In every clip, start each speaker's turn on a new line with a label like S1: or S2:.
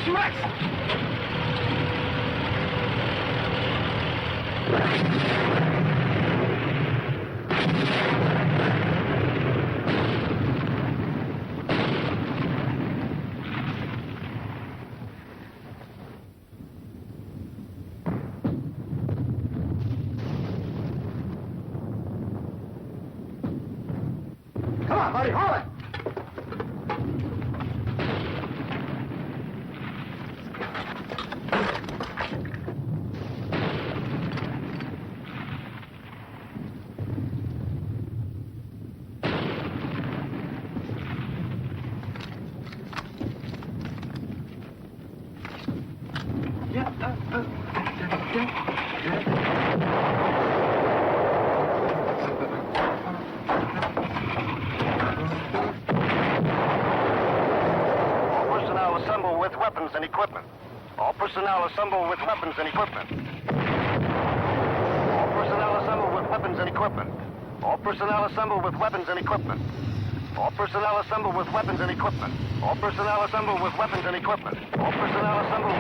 S1: March, Max! Come on, buddy, haul it!
S2: And equipment. All personnel assemble with weapons and equipment. All personnel assemble with weapons and equipment. All personnel assemble with weapons and equipment. All personnel assemble with weapons and equipment. All personnel assemble with weapons and equipment. All personnel assemble.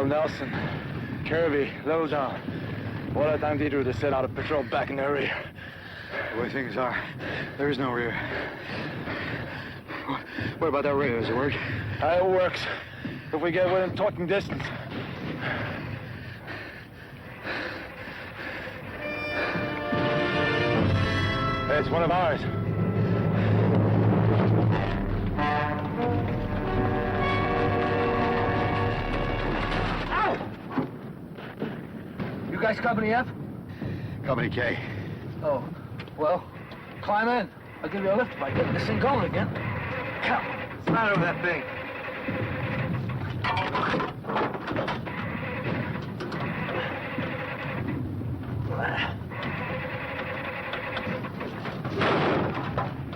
S3: Nelson, Kirby, Littlejohn. What a time to set out a patrol back in their rear.
S4: The way things are, there is no rear. What about that radio? Does it work?
S3: It works. If we get within talking distance. Hey, it's one of ours.
S1: You guys Company F?
S4: Company K.
S1: Oh, well, climb in. I'll give you a lift if I get this thing going again. Come.
S3: What's the matter with that thing?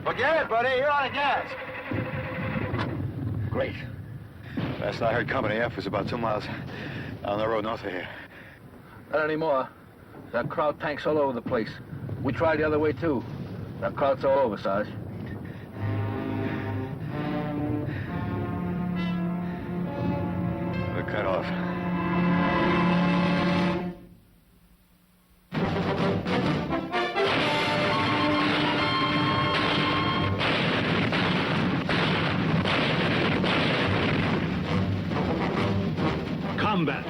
S3: Forget it, buddy. You're out of gas.
S1: Great.
S4: Last I heard, Company F was about 2 miles down the road north of here.
S1: Not anymore. That crowd tanks all over the place. We tried the other way, too. That crowd's all over, Sarge.
S4: We're cut off.
S5: Combat.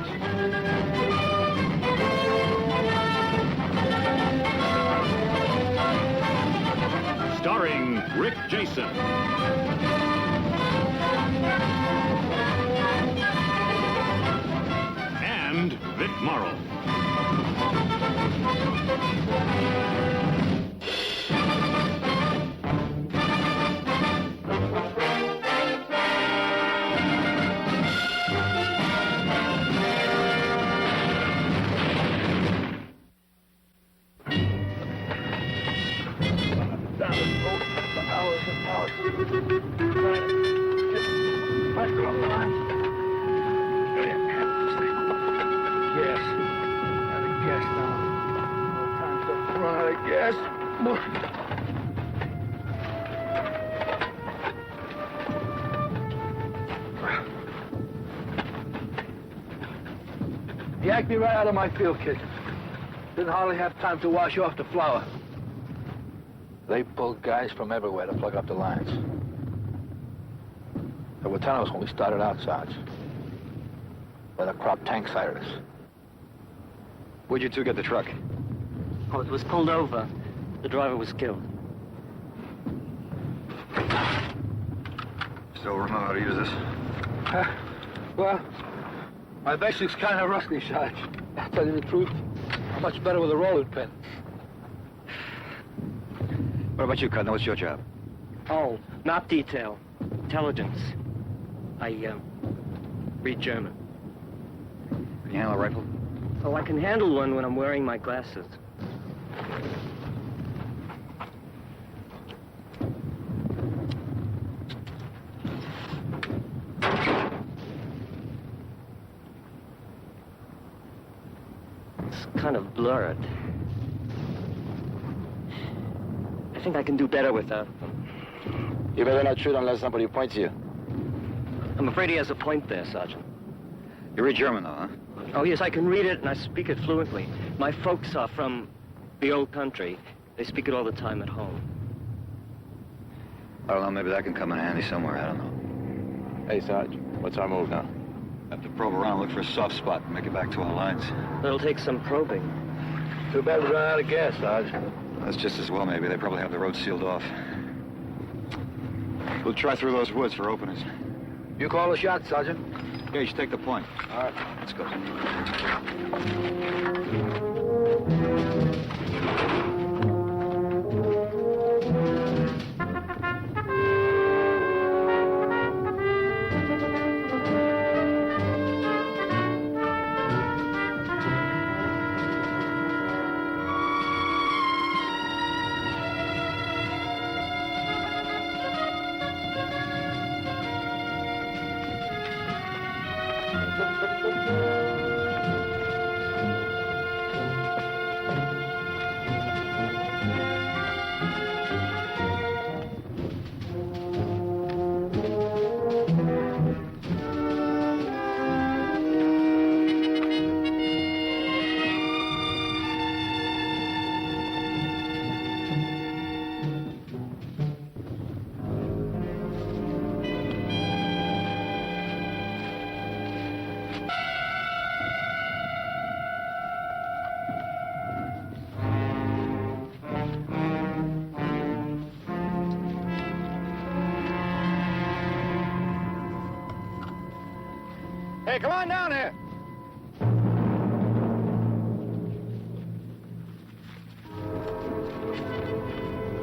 S5: Starring Rick Jason. And Vic Morrow.
S1: Yanked me right out of my field kit. Didn't hardly have time to wash off the flour. They pulled guys from everywhere to plug up the lines. They were telling us when we started out, Sarge, where the crop tank sighted us.
S4: Where'd you two get the truck?
S6: Oh, it was pulled over. The driver was killed.
S4: Still remember how to use this?
S1: Well, my basic's kind of rusty, Sarge. I'll tell you the truth. I'm much better with a rolling pin.
S4: What about you, Cutler? What's your job?
S6: Oh, map detail. Intelligence. I, read German.
S4: Can you handle a rifle?
S6: Oh, I can handle one when I'm wearing my glasses. It's kind of blurred. I think I can do better without them.
S3: You better not shoot unless somebody points you.
S6: I'm afraid he has a point there, Sergeant.
S4: You read German, though, huh?
S6: Oh, yes, I can read it and I speak it fluently. My folks are from the old country. They speak it all the time at home.
S4: I don't know, maybe that can come in handy somewhere, I don't know.
S3: Hey, Sarge, what's our move now?
S4: Have to probe around, look for a soft spot, and make it back to our lines.
S6: It'll take some probing.
S1: Too bad we ran out of gas, Sarge.
S4: That's just as well, maybe. They probably have the road sealed off. We'll try through those woods for openings.
S1: You call the shot, Sergeant.
S4: Yeah, you should take the point.
S1: All right.
S4: Let's go.
S1: Hey, come on down here.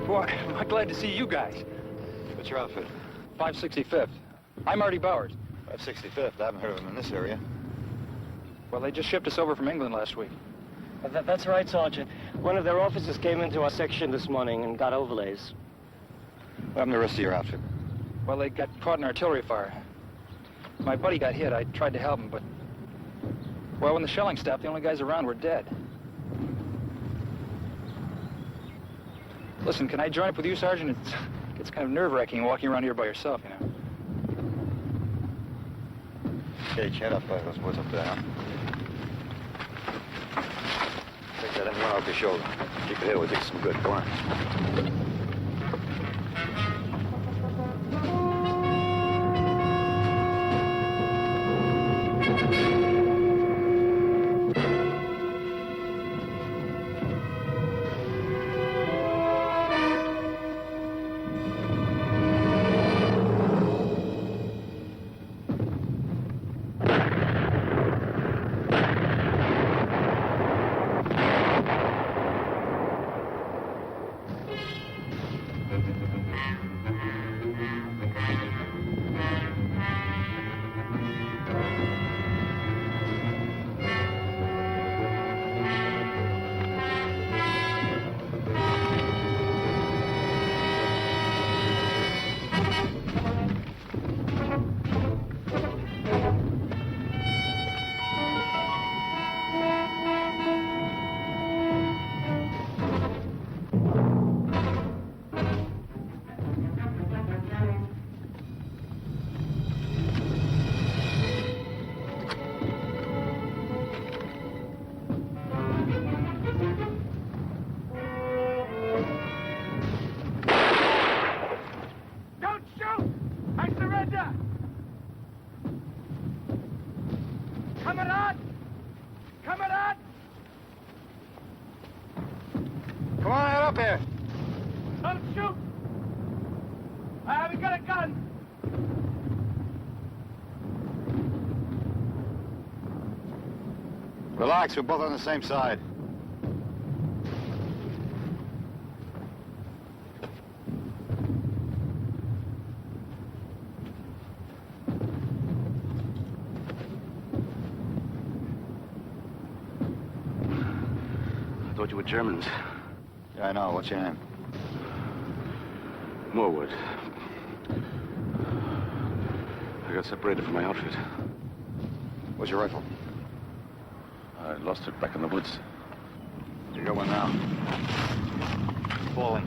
S7: Boy, I'm glad to see you guys.
S4: What's your outfit?
S7: 565th. I'm Artie Bowers.
S4: 565th. I haven't heard of them in this area.
S7: Well, they just shipped us over from England last week.
S6: That's right, Sergeant. One of their officers came into our section this morning and got overlays.
S4: What happened to the rest of your outfit?
S7: Well, they got caught in artillery fire. My buddy got hit. I tried to help him, but... Well, when the shelling stopped, the only guys around were dead. Listen, can I join up with you, Sergeant? It's kind of nerve-wracking walking around here by yourself, you know.
S4: Okay, chat up those woods up there, huh? Take that M1 off your shoulder. Keep it here, we'll take some good. Go on.
S1: here.
S3: Don't shoot! I haven't got a gun!
S4: Relax, we're both on the same side.
S2: I thought you were Germans.
S4: Yeah, I know. What's your name?
S2: Morwood. I got separated from my outfit.
S4: Where's your rifle?
S2: I lost it back in the woods.
S4: You got one now. Falling.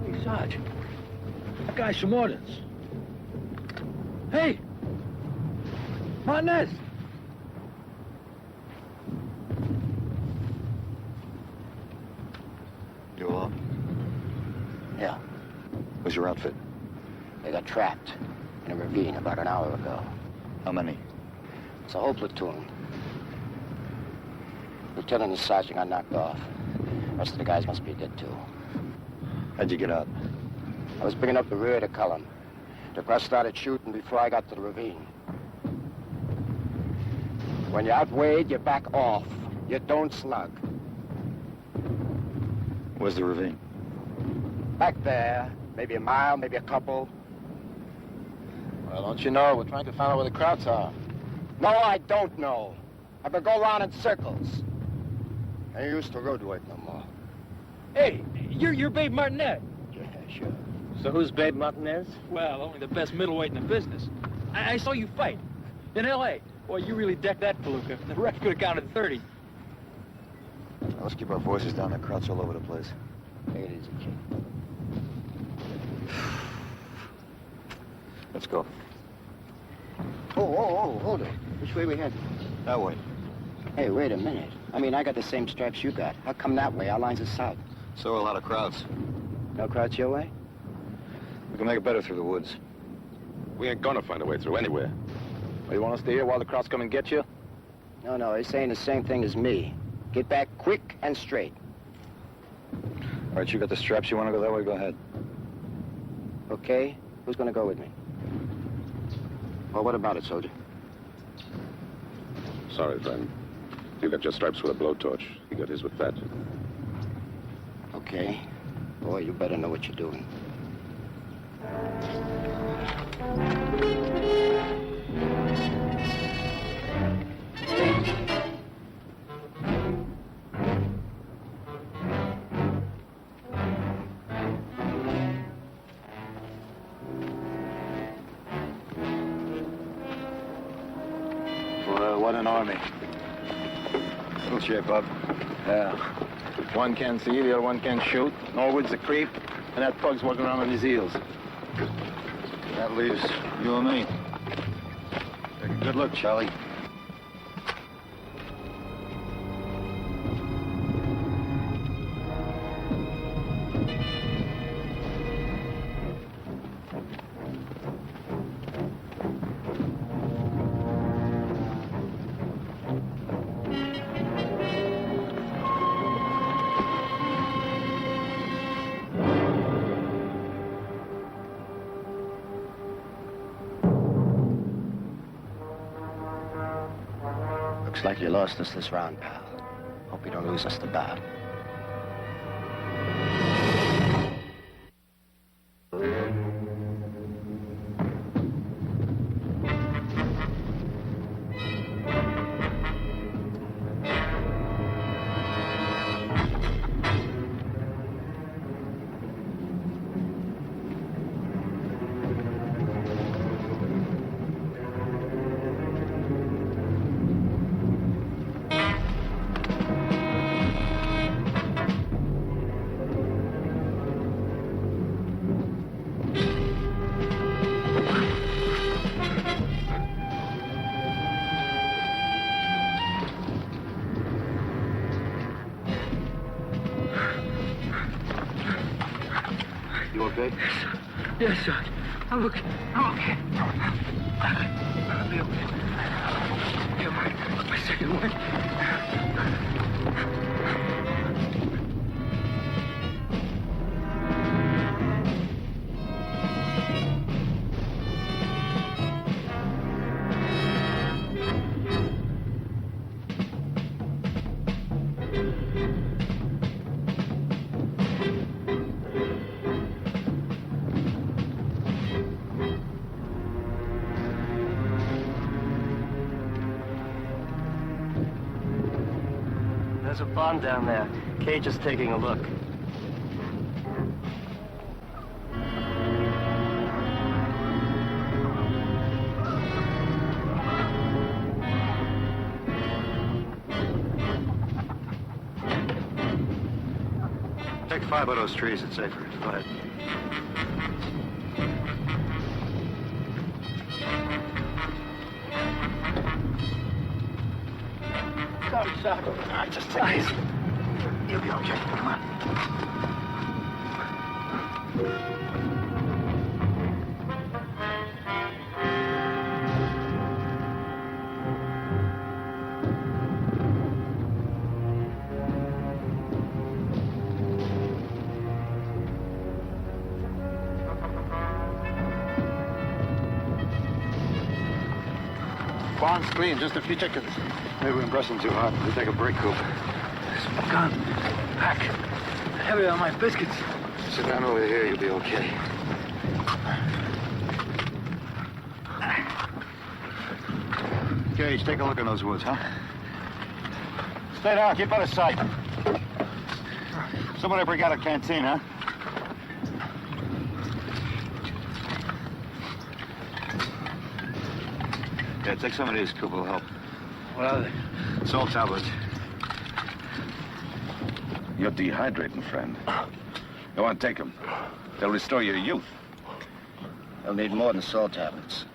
S1: Hey, Sarge. That guy's from Ordnance. Hey! Martinez!
S4: You alone?
S8: Yeah,
S4: Where's your outfit?
S8: they got trapped in a ravine about an hour ago.
S4: How many?
S8: It's a whole platoon. Lieutenant and sergeant got knocked off. The rest of the guys must be dead, too.
S4: How'd you get out?
S8: I was bringing up the rear of the column. The rest started shooting before I got to the ravine. When you're outweighed, you back off. You don't slug.
S4: Where's the ravine?
S8: Back there, maybe a mile, maybe a couple.
S1: Well, don't you know? We're trying to find out where the Krauts are.
S8: No, I don't know. I've been going around in circles. I ain't used to road work no more.
S7: Hey, you're Babe Martinet.
S8: Yeah, sure.
S6: So who's Babe Martinez?
S7: Well, only the best middleweight in the business. I saw you fight in L.A. Boy, you really decked that palooka. The ref could have counted 30.
S4: Now, let's keep our voices down. The crowd's all over the place.
S8: Take it easy, kid.
S4: Let's go.
S8: Oh, hold it. Which way we heading?
S4: That way.
S8: Hey, wait a minute. I mean, I got the same stripes you got. How come that way? Our lines are south.
S4: So are a lot of crowds.
S8: No crowds your way?
S4: We can make it better through the woods.
S2: We ain't gonna find a way through anywhere.
S1: Well, you want us to stay here while the Krauts come and get you?
S8: No, he's saying the same thing as me. Get back quick and straight.
S4: All right, you got the straps. You want to go that way? Go ahead.
S8: Okay? Who's gonna go with me? Well, what about it, soldier?
S2: Sorry, friend. You got your stripes with a blowtorch. He got his with that.
S8: Okay. Boy, you better know what you're doing.
S3: Well, what an army.
S4: Little shape up.
S3: Yeah. One can see, the other one can shoot. Norwood's a creep, and that pug's walking around on his heels.
S4: That leaves you and me. Take a good look, Charlie.
S8: Looks like you lost us this round, pal. Hope you don't lose us to Bob.
S1: You okay?
S9: Yes, sir. I'm okay. I'm okay. I'll be okay. You're my second one.
S6: There's a bomb down there. Cage is taking a look.
S4: Take 5 of those trees, it's safer. Go ahead.
S9: Sorry, sir. Just take it easy. You'll be okay. Come on.
S3: Barn's clean, just a few chickens.
S4: Maybe we're pressing too hard. We'll take a break, Coop.
S9: Smoke on. Pack. Heavy on my biscuits.
S4: Sit down over here, you'll be okay. Gage, take a look in those woods, huh? Stay down, keep out of sight. Somebody break out a canteen, huh? Yeah, take some of these, Coop, will help.
S9: What are they?
S4: Salt tablets.
S10: You're dehydrating, friend. Go on, take them. They'll restore your youth.
S8: He'll need more than salt tablets.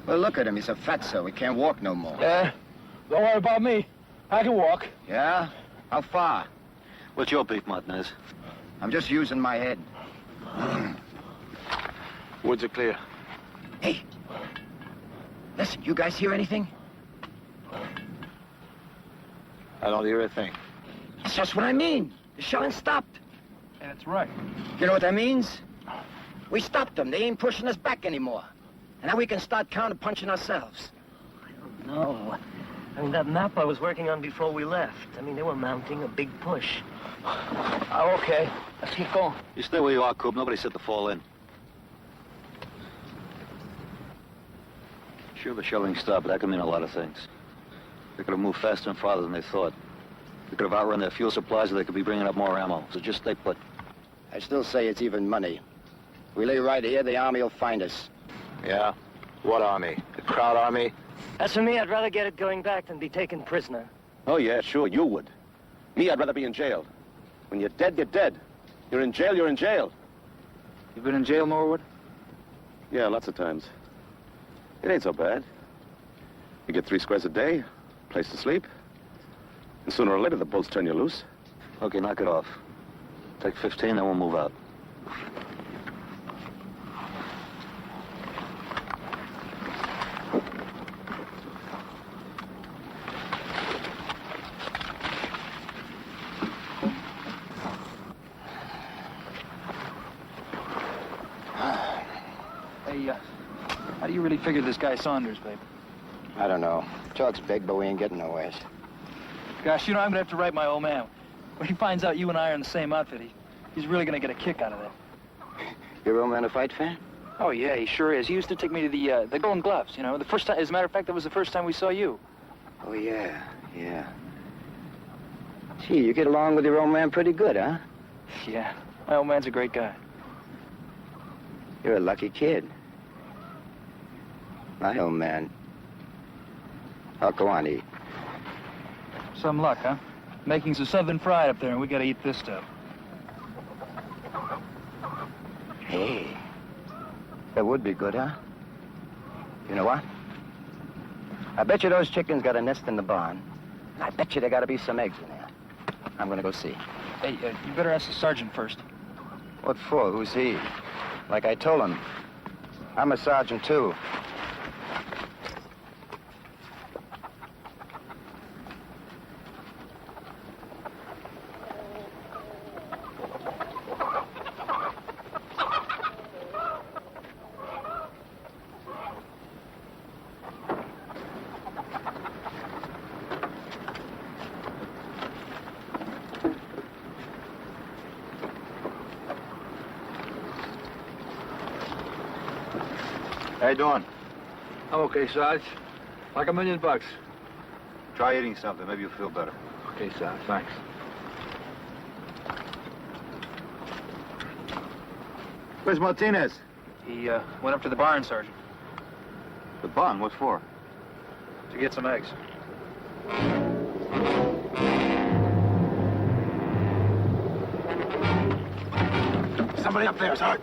S8: Well, look at him. He's a fatso. He can't walk no more.
S1: Yeah? Don't worry about me. I can walk.
S8: Yeah? How far?
S4: What's your beef, Martinez?
S8: I'm just using my head.
S4: Woods are clear.
S8: Hey. Listen, you guys hear anything?
S4: I don't hear a thing.
S8: That's just what I mean. The shelling stopped.
S7: That's right.
S8: You know what that means? We stopped them. They ain't pushing us back anymore. And now we can start counter-punching ourselves.
S6: No. I mean, that map I was working on before we left. I mean, they were mounting a big push.
S1: Oh, okay. Let's keep going.
S4: You stay where you are, Coop. Nobody said to fall in. Sure, the shelling stopped, but that could mean a lot of things. They could have moved faster and farther than they thought. They could have outrun their fuel supplies, or they could be bringing up more ammo. So just stay put.
S8: I still say it's even money. We lay right here, the army will find us.
S4: Yeah? What army? The Kraut army?
S6: As for me, I'd rather get it going back than be taken prisoner.
S10: Oh, yeah, sure, you would. Me, I'd rather be in jail. When you're dead, you're dead. You're in jail, you're in jail.
S7: You been in jail, Norwood?
S10: Yeah, lots of times. It ain't so bad. You get 3 squares a day, place to sleep. And sooner or later, the bolts turn you loose.
S4: Okay, knock it off. Take 15, then we'll move out.
S7: Hey, how do you really figure this guy Saunders, babe?
S8: I don't know. Talk's big, but we ain't getting nowhere.
S7: Gosh, you know, I'm gonna have to write my old man. When he finds out you and I are in the same outfit, he's really gonna get a kick out of that.
S8: Your old man a fight fan?
S7: Oh, yeah, he sure is. He used to take me to the Golden Gloves, you know. The first time, as a matter of fact, that was the first time we saw you.
S8: Oh, yeah. Gee, you get along with your old man pretty good, huh?
S7: Yeah, my old man's a great guy.
S8: You're a lucky kid. My old man. Oh, go on, eat.
S7: Some luck, huh? Making some Southern fried up there, and we gotta eat this stuff.
S8: Hey, that would be good, huh? You know what? I bet you those chickens got a nest in the barn. And I bet you there gotta be some eggs in there. I'm gonna go see.
S7: Hey, you better ask the sergeant first.
S8: What for? Who's he? Like I told him, I'm a sergeant, too.
S3: How you doing?
S1: I'm okay, Sarge. Like $1 million.
S3: Try eating something. Maybe you'll feel better.
S1: Okay, Sarge, thanks.
S3: Where's Martinez?
S7: He went up to the barn, Sergeant,
S3: The barn. What for?
S7: to get some eggs.
S3: Somebody up there, Sarge.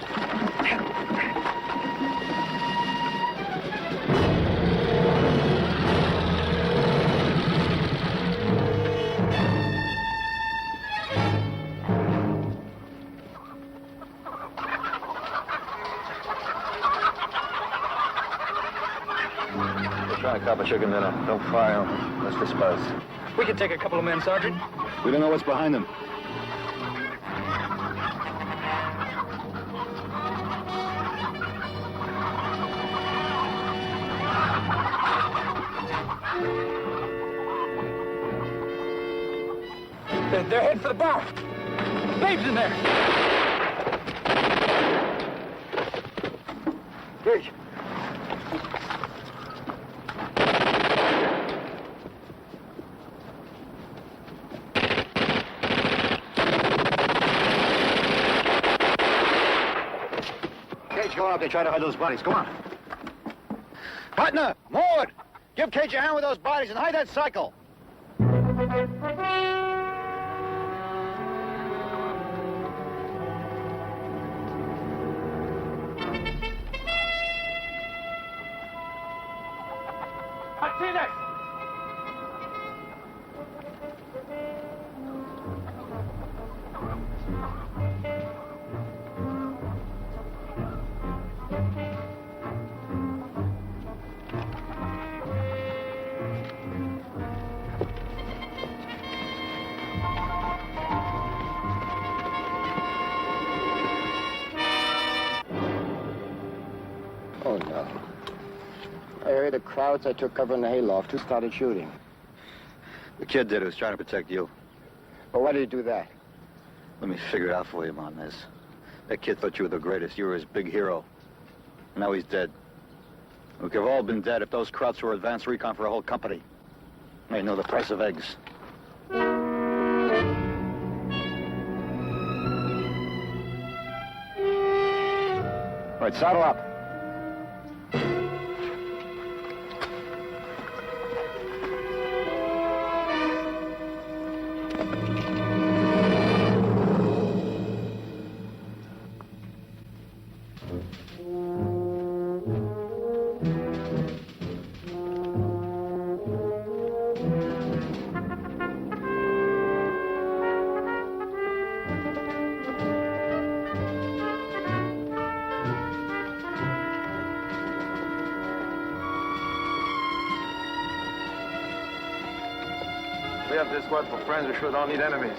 S4: Trying to cop a chicken dinner. Don't fire. Let's disperse.
S7: We can take a couple of men, Sergeant.
S3: We don't know what's behind them.
S7: They're heading for the barn. Babe's in there.
S8: Gage.
S3: Cage, go on up there. Try to hide those bodies. Go on. Partner, Maud! Give Cage a hand with those bodies and hide that cycle.
S7: Martinez!
S8: Oh, no. I heard the crowds. I took cover in the hayloft. Who started shooting?
S4: The kid did it. Was trying to protect you.
S8: But why did he do that?
S4: Let me figure it out for you, Martinez. That kid thought you were the greatest. You were his big hero. Now he's dead. We could have all been dead if those Krauts were advanced recon for a whole company. They know the price of eggs.
S8: All right, saddle up.
S3: We have this squad for friends. We sure don't need enemies.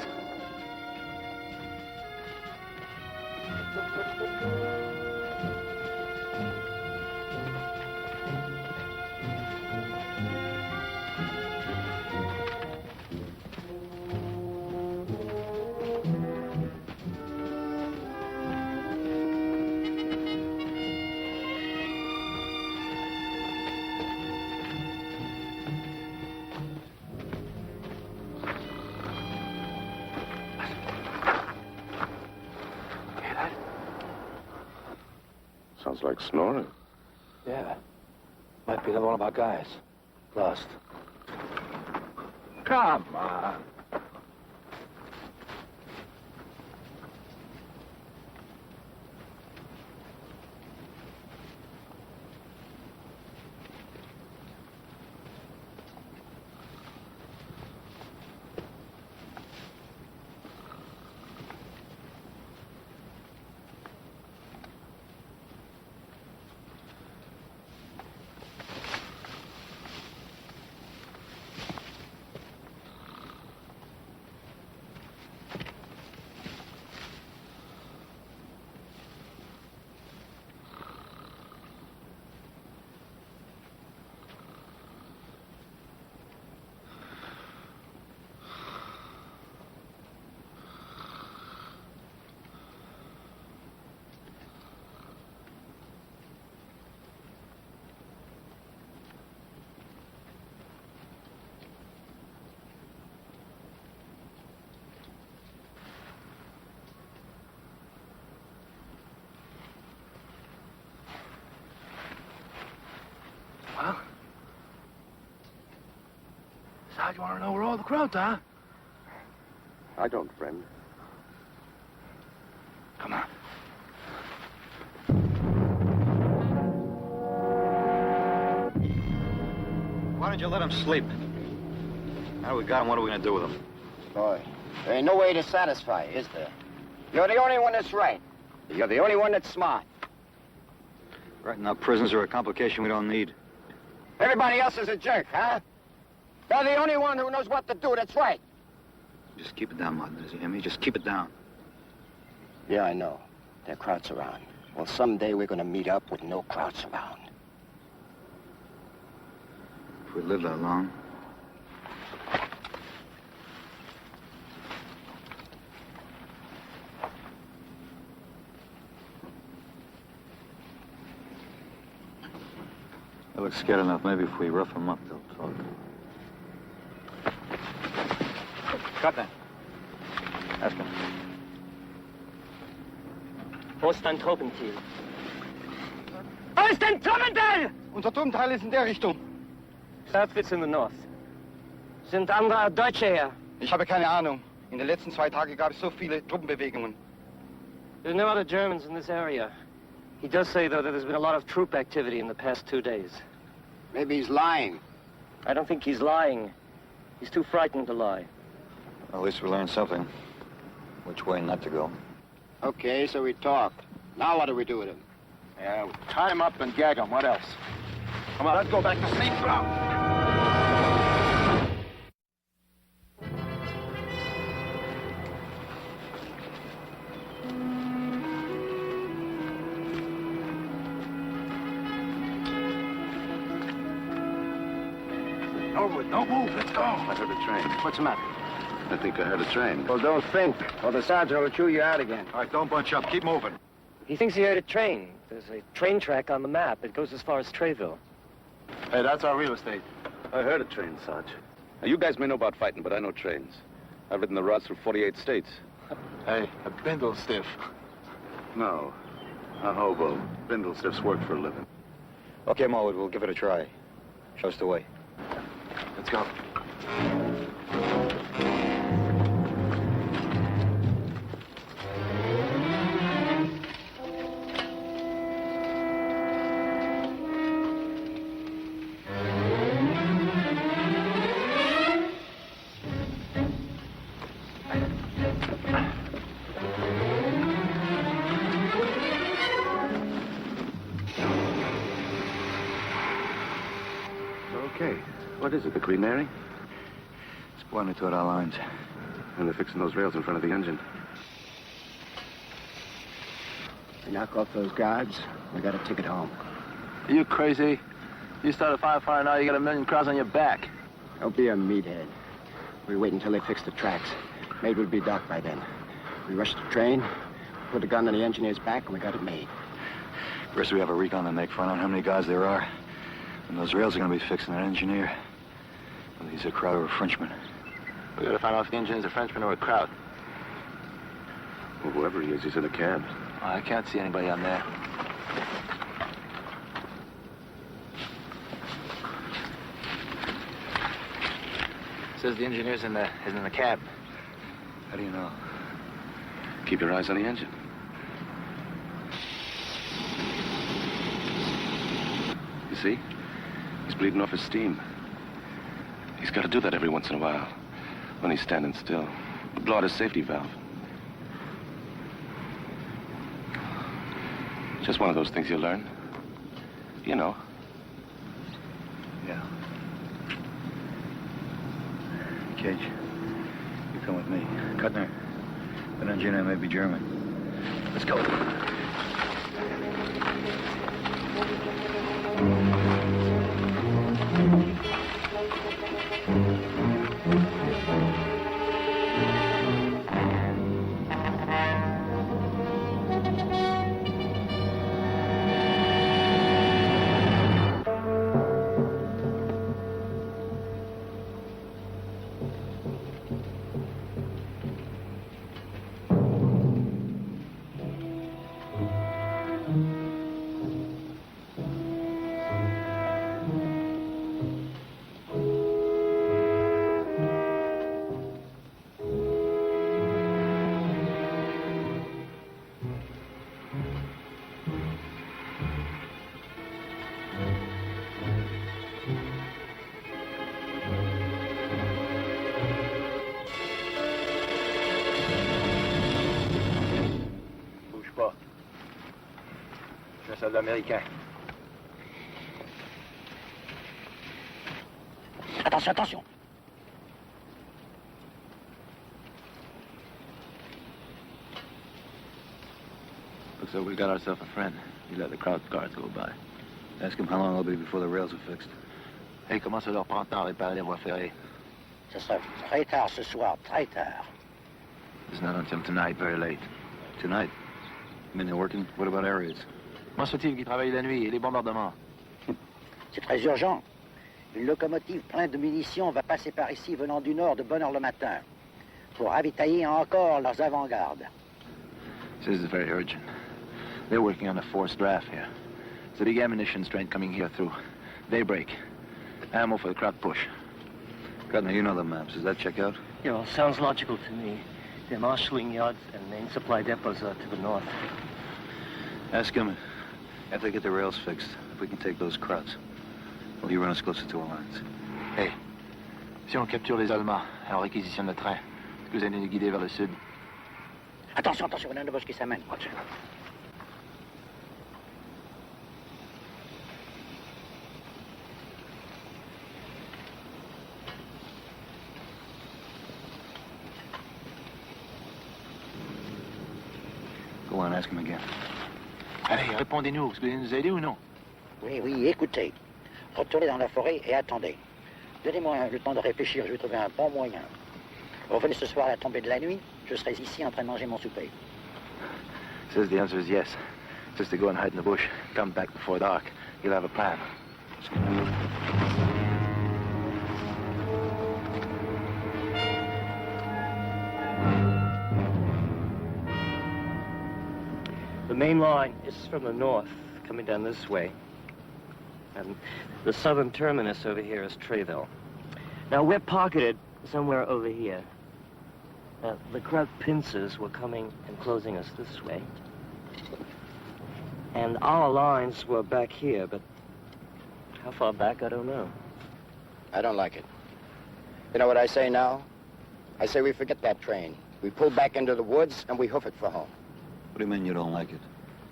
S10: like snoring.
S1: Yeah. Might be another one of our guys. Lost. Come on. Well, Sarge, you want to know where all the crowds are?
S10: I don't, friend.
S1: Come on.
S4: Why did you let him sleep? Now we got him, what are we gonna do with him?
S8: Boy, there ain't no way to satisfy, is there? You're the only one that's right. You're the only one that's smart.
S4: Right now, prisons are a complication we don't need.
S8: Everybody else is a jerk, huh? You're the only one who knows what to do that's right.
S4: Just keep it down, Martin. Does you hear me? Just keep it down.
S8: Yeah, I know. There are crowds around. Well, someday we're gonna meet up with no crowds around.
S4: If we live that long. They look scared enough. Maybe if we rough them up, they'll talk. Cut that. Ask him.
S6: Wo ist dein Truppenteam?
S8: Wo ist dein Truppenteil?
S3: Unser Turmteil ist in der Richtung.
S6: Southwitz in the north. Sind andere Deutsche her?
S3: Ich habe keine Ahnung. In den letzten 2 Tagen gab es so viele Truppenbewegungen.
S6: There's no other Germans in this area. He does say, though, that there's been a lot of troop activity in the past 2 days.
S8: Maybe he's lying.
S6: I don't think he's lying. He's too frightened to lie.
S4: Well, at least we learned something. Which way not to go.
S8: Okay, so we talked. Now what do we do with him?
S3: Yeah, tie him up and gag him. What else? Come on, let's go back to sleep.
S1: Over it. Don't move. Let's go.
S10: I heard a train.
S8: What's the matter?
S10: I think I heard a train.
S8: Well, don't think, or the sergeant will chew you out again.
S3: All right, don't bunch up. Keep moving.
S6: He thinks he heard a train. There's a train track on the map. It goes as far as Treyville.
S3: Hey, that's our real estate.
S10: I heard a train, Sarge. Now, you guys may know about fighting, but I know trains. I've ridden the routes through 48 states.
S3: Hey, a bindle stiff.
S10: No. A hobo. Bindle stiffs work for a living.
S4: Okay, Mulwood, we'll give it a try. Show us the way.
S3: Let's go.
S10: Okay. What is it, the Queen Mary?
S4: It's pointing toward our lines.
S10: And they're fixing those rails in front of the engine.
S8: We knock off those guards, we got a ticket home.
S1: Are you crazy? You start a firefight now, you got 1 million crowds on your back.
S8: Don't be a meathead. We wait until they fix the tracks. Maybe it'll be dark by then. We rush the train, put the gun on the engineer's back, and we got it made.
S4: First, we have a recon to make, find out how many guys there are. And those rails are going to be fixing that engineer. Whether he's a crowd or a Frenchman.
S1: We gotta find out if the engineer's a Frenchman or a crowd.
S10: Well, whoever he is, he's in a cab.
S1: I can't see anybody on there.
S9: Says the engineer's in the cab.
S4: How do you know?
S10: Keep your eyes on the engine. You see? He's bleeding off his steam. He's got to do that every once in a while, when he's standing still. Blow out his safety valve. Just one of those things you learn. You know.
S4: Yeah. Cage, you come with me. Kuttner, that engineer may be German. Let's go.
S8: Un soldat américain. Attention, attention.
S9: Looks like we got ourselves a friend. He let the crowd guards go by.
S4: Ask him how long it'll be before the rails are fixed.
S9: Hey, comment ça leur prend tant à réparer les voies ferrées?
S8: Ce sera très tard ce soir, très tard.
S9: It's not until tonight, very late.
S4: Tonight? I mean, they're working? What about air raids?
S9: Comment se fait-il qu'ils travaillent la nuit et les bombardements?
S8: C'est très urgent. Une locomotive pleine de munitions va passer par ici venant du nord de bonne heure le matin pour ravitailler encore leurs avant-gardes.
S9: This is very urgent. They're working on a forced draft here. It's a big ammunition train coming here through daybreak. Ammo for the crowd push.
S4: Kuttner, you know the maps. Does that check out?
S6: Yeah, well, sounds logical to me. Their marshalling yards and main supply depots are to the north.
S4: Ask him, after they get the rails fixed, if we can take those crowds. Will you run us closer to our lines?
S9: Hey, si on capture les Allemands et on réquisitionne le train, est-ce que vous allez nous guider vers le sud?
S8: Attention, attention, il y en a un qui s'amène.
S4: Go on, ask him again.
S9: Allez, répondez-nous. Est-ce que vous allez nous aider ou non?
S8: Oui, oui, écoutez. Retournez dans la forêt et attendez. Donnez-moi le temps de réfléchir, je vais trouver un bon moyen. Revenez ce soir à la tombée de la nuit, je serai ici en train de manger mon souper.
S9: Says the answer is yes. Just to go and hide in the bush. Come back before dark. You'll have a plan.
S6: The main line is from the north, coming down this way. And the southern terminus over here is Treville. Now, we're pocketed somewhere over here. The crowd pincers were coming and closing us this way. And our lines were back here, but how far back, I don't know.
S8: I don't like it. You know what I say now? I say we forget that train. We pull back into the woods and we hoof it for home.
S4: What do you mean you don't like it?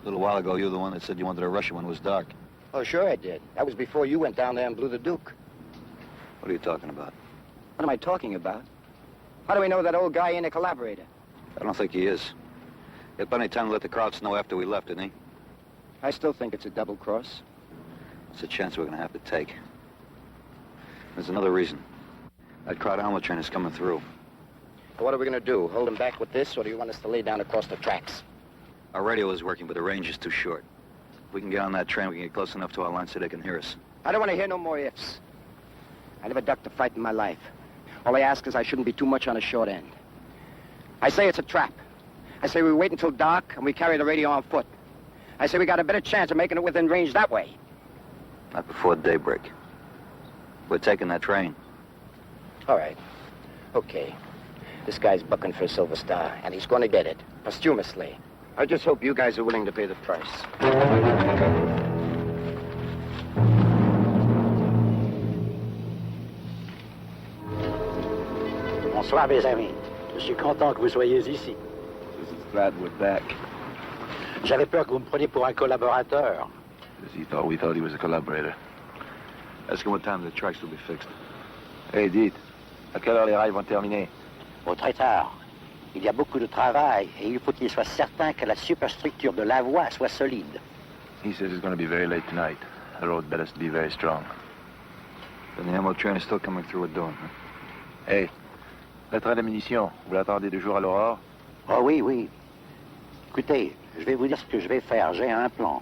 S4: A little while ago, you were the one that said you wanted to rush it when it was dark.
S8: Oh, sure I did. That was before you went down there and blew the Duke.
S4: What are you talking about?
S8: What am I talking about? How do we know that old guy ain't a collaborator?
S4: I don't think he is. He had plenty of time to let the crowds know after we left, didn't he?
S8: I still think it's a double cross.
S4: It's a chance we're going to have to take. There's another reason. That crowd armor train is coming through.
S8: What are we going to do? Hold him back with this, or do you want us to lay down across the tracks?
S4: Our radio is working, but the range is too short. If we can get on that train, we can get close enough to our line so they can hear us.
S8: I don't want to hear no more ifs. I never ducked a fight in my life. All I ask is I shouldn't be too much on a short end. I say it's a trap. I say we wait until dark and we carry the radio on foot. I say we got a better chance of making it within range that way.
S4: Not before daybreak. We're taking that train.
S8: All right. Okay. This guy's bucking for a Silver Star, and he's going to get it, posthumously. I just hope you guys are willing to pay the price.
S11: Bonsoir, mes amis. Je suis content que vous soyez ici.
S9: Just glad we're back.
S11: J'avais peur que vous me preniez pour un collaborateur.
S9: Because we thought he was a collaborator. Ask him what time the tracks will be fixed. Hey, dites, à quelle heure les rails vont terminer?
S11: Oh, très tard. Il y a beaucoup de travail et il faut qu'il soit certain que la superstructure de la voie soit solide.
S9: He says it's going to be very late tonight. The road better be very strong.
S4: Then the ammo train is still coming through at dawn. Huh?
S9: Hey, la train de munitions, vous l'attendez de jour à l'aurore?
S11: Oh oui, oui. Écoutez, je vais vous dire ce que je vais faire. J'ai un plan.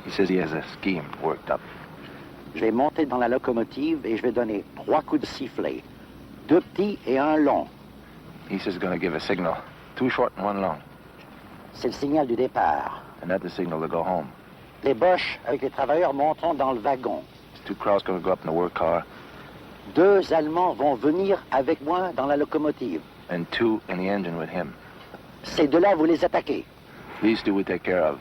S9: He says he has a scheme worked up.
S11: Je vais monter dans la locomotive et je vais donner 3 coups de sifflet. 2 petits et 1 long.
S9: He says he's going to give a signal. 2 short and 1 long.
S11: C'est le signal du départ.
S9: And that's the signal to go home.
S11: Les Boches avec les travailleurs monteront dans le wagon.
S9: There's 2 crowds going to go up in the work car.
S11: 2 Allemands vont venir avec moi dans la locomotive.
S9: And 2 in the engine with him.
S11: Ces 2-là, vous les attaquez.
S9: These 2 we take care of.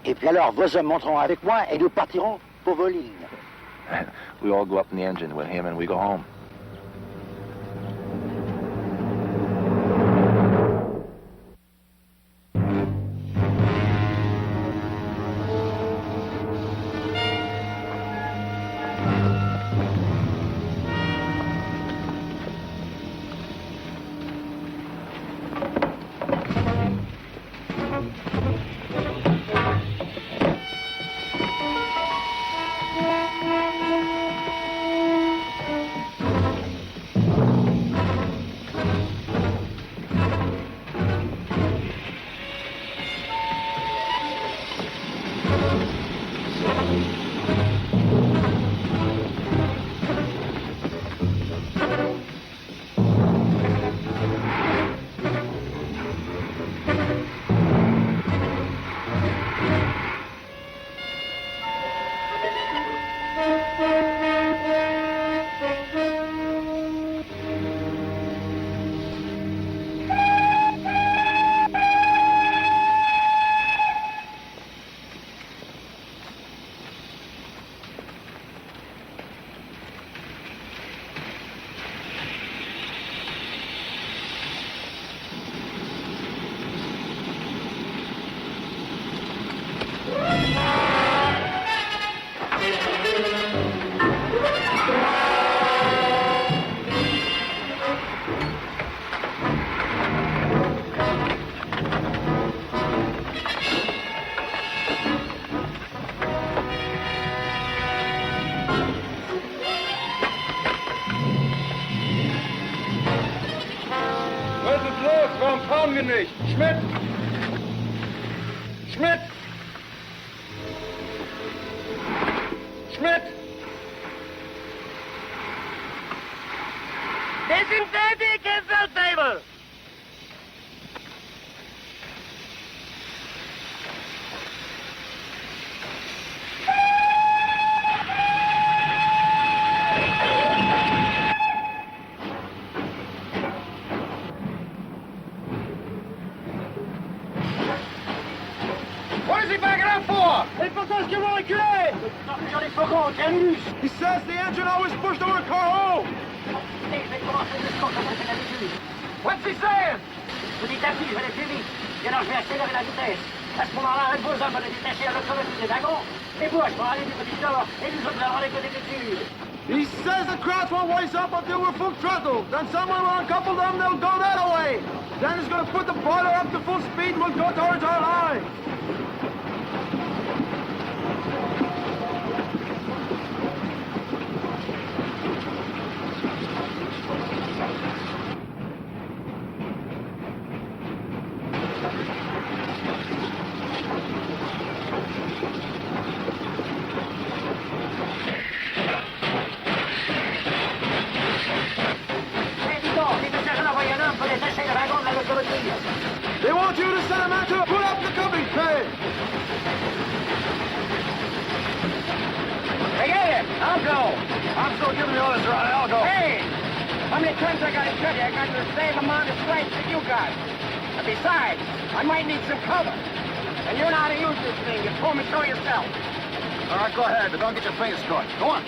S11: Et puis alors, vos hommes monteront avec moi et nous partirons pour vos lignes.
S9: We all go up in the engine with him and we go home.
S12: Warum wir nicht? Schmidt! Schmidt! Schmidt!
S2: Wir sind fertig, Herr Feldwebel!
S12: What is he backing up for? Les parce qu'ils vont reculer! Sur les faucons, Janus! He says the engine always pushed our car home! What's he saying?
S11: Petit à petit, je vais aller plus vite. Et alors, je vais accélérer la vitesse. À ce moment-là, un de vos hommes va détacher la locomotive des wagons. Les Boches vont aller du petit nord et nous autres allons les côtés du sud.
S12: He says the crowds won't wise up until we're full throttle. Then somewhere we'll uncouple them, they'll go that way. Then he's going to put the boiler up to full speed and we'll go towards our line. They want you to send a man to pull up the covering peg.
S2: Hey, I'm go. I'm still giving the orders, Ronnie. I'll go. Hey!
S11: How many times I got to tell you, I got the same amount of strength that you got. And besides, I might need some cover. And you know how to use this thing. You told me so yourself.
S3: All right, go ahead, but don't get your fingers caught. Go on.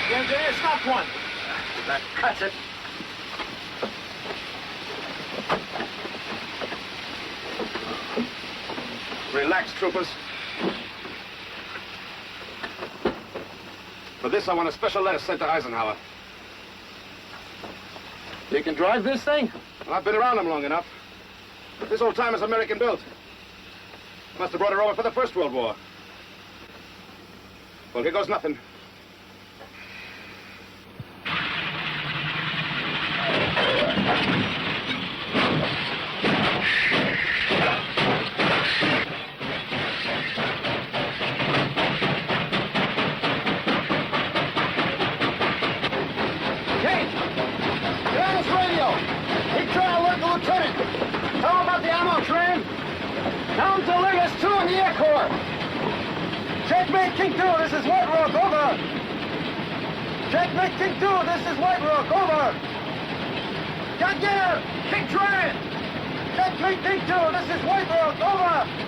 S12: The engineer stopped one.
S3: That cuts it.
S2: Relax, troopers. For this, I want a special letter sent to Eisenhower.
S12: You can drive this thing?
S2: Well, I've been around them long enough. This old time is American-built. Must have brought her over for the First World War. Well, here goes nothing.
S12: Kate! Get on this radio! Keep trying to alert the lieutenant! Tell him about the ammo train! Tell him to alert us 2 in the Air Corps! Checkmate King 2, this is White Rock, over! Checkmate King 2, this is White Rock, over! Got gear! King train! Checkmate King 2, this is White Rock, over!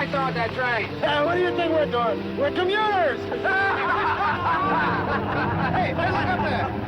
S11: guys on that train?
S12: What do you think we're doing? We're commuters! Hey, look up there!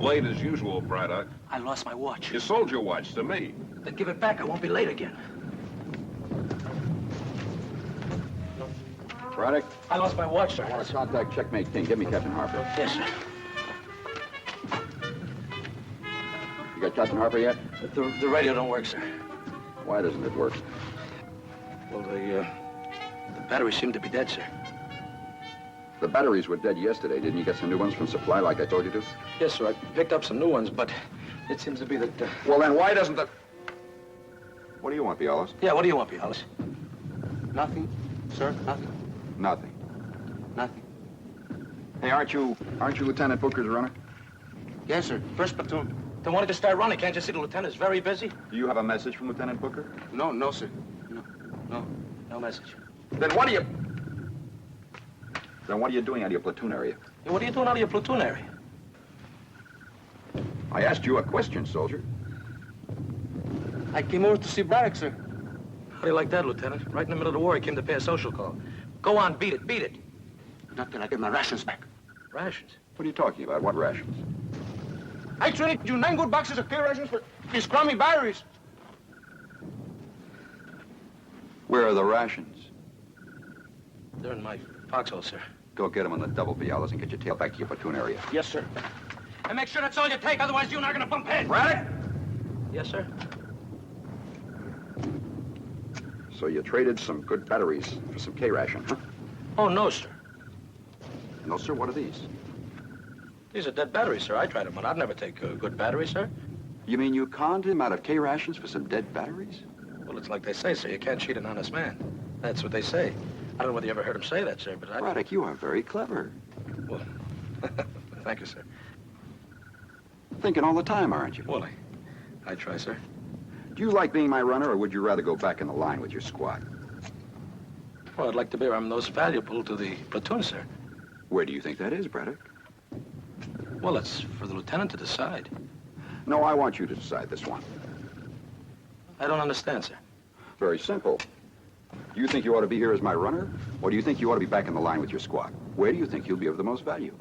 S13: late as usual, Braddock.
S11: I lost my watch.
S13: You sold your watch to me.
S11: Then give it back. I won't be late again.
S3: Braddock?
S11: I lost my watch, sir.
S3: I want to contact Checkmate King. Give me Captain Harper.
S11: Yes, sir.
S3: You got Captain Harper yet?
S11: The radio don't work, sir.
S3: Why doesn't it work?
S11: Well, the batteries seem to be dead, sir.
S3: The batteries were dead yesterday. Didn't you get some new ones from Supply like I told you to?
S11: Yes, sir. I picked up some new ones, but it seems to be that...
S3: Well, then why doesn't the... What do you want, Pialos?
S11: Yeah, what do you want, Pialos? Nothing, sir. Nothing.
S3: Nothing.
S11: Nothing.
S3: Hey, aren't you Lieutenant Booker's runner?
S11: Yes, sir. First platoon. Then why don't you start running? Can't you see the lieutenant's very busy?
S3: Do you have a message from Lieutenant Booker?
S11: No, sir. No message.
S3: Then what are you... Then what are you doing out of your platoon area?
S11: Hey, what are you doing out of your platoon area?
S3: I asked you a question, soldier.
S11: I came over to see Braddock, sir. How do you like that, Lieutenant? Right in the middle of the war, he came to pay a social call. Go on, beat it. Not till I get my rations back. Rations?
S3: What are you talking about? What rations?
S12: I traded you 9 good boxes of K rations for these crummy batteries.
S3: Where are the rations?
S11: They're in my foxhole, sir.
S3: Go get them on the double Pialos and get your tail back to your platoon area.
S11: Yes, sir. And make sure that's all you take, otherwise you and I are going to bump heads.
S3: Braddock?
S11: Yes, sir.
S3: So you traded some good batteries for some K-ration, huh?
S11: Oh, no, sir.
S3: No, sir. What are these?
S11: These are dead batteries, sir. I tried them, but I'd never take good batteries, sir.
S3: You mean you conned him out of K-rations for some dead batteries?
S11: Well, it's like they say, sir. You can't cheat an honest man. That's what they say. I don't know whether you ever heard him say that, sir, but I...
S3: Braddock, you are very clever.
S11: Well, thank you, sir.
S3: Thinking all the time, aren't you?
S11: Well, I try, sir.
S3: Do you like being my runner, or would you rather go back in the line with your squad?
S11: Well, I'd like to be I'm most valuable to the platoon, sir.
S3: Where do you think that is, Braddock?
S11: Well, it's for the lieutenant to decide.
S3: No, I want you to decide this one.
S11: I don't understand, sir.
S3: Very simple. Do you think you ought to be here as my runner, or do you think you ought to be back in the line with your squad? Where do you think you'll be of the most value?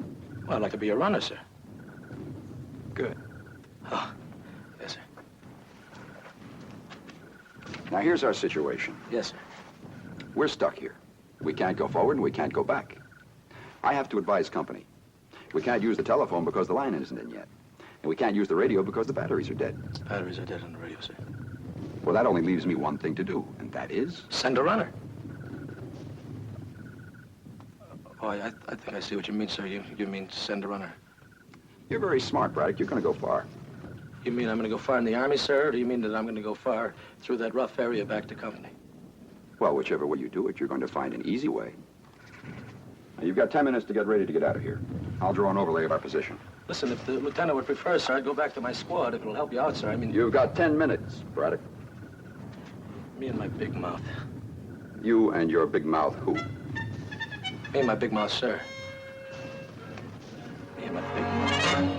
S11: Well, I'd like to be a runner, sir.
S3: Good.
S11: Oh, yes, sir.
S3: Now, here's our situation.
S11: Yes, sir.
S3: We're stuck here. We can't go forward and we can't go back. I have to advise company. We can't use the telephone because the line isn't in yet. And we can't use the radio because the batteries are dead.
S11: Batteries are dead on the radio, sir.
S3: Well, that only leaves me one thing to do, and that is...
S11: Send a runner. Oh, I think I see what you mean, sir. You mean send a runner.
S3: You're very smart, Braddock. You're going to go far.
S11: You mean I'm going to go far in the Army, sir, or do you mean that I'm going to go far through that rough area back to company?
S3: Well, whichever way you do it, you're going to find an easy way. Now, you've got 10 minutes to get ready to get out of here. I'll draw an overlay of our position.
S11: Listen, if the lieutenant would prefer, sir, I'd go back to my squad if it'll help you out, sir. I mean...
S3: You've got 10 minutes, Braddock.
S11: Me and my big mouth.
S3: You and your big mouth who?
S11: Me and my big mouth, sir. Me and my big mouth.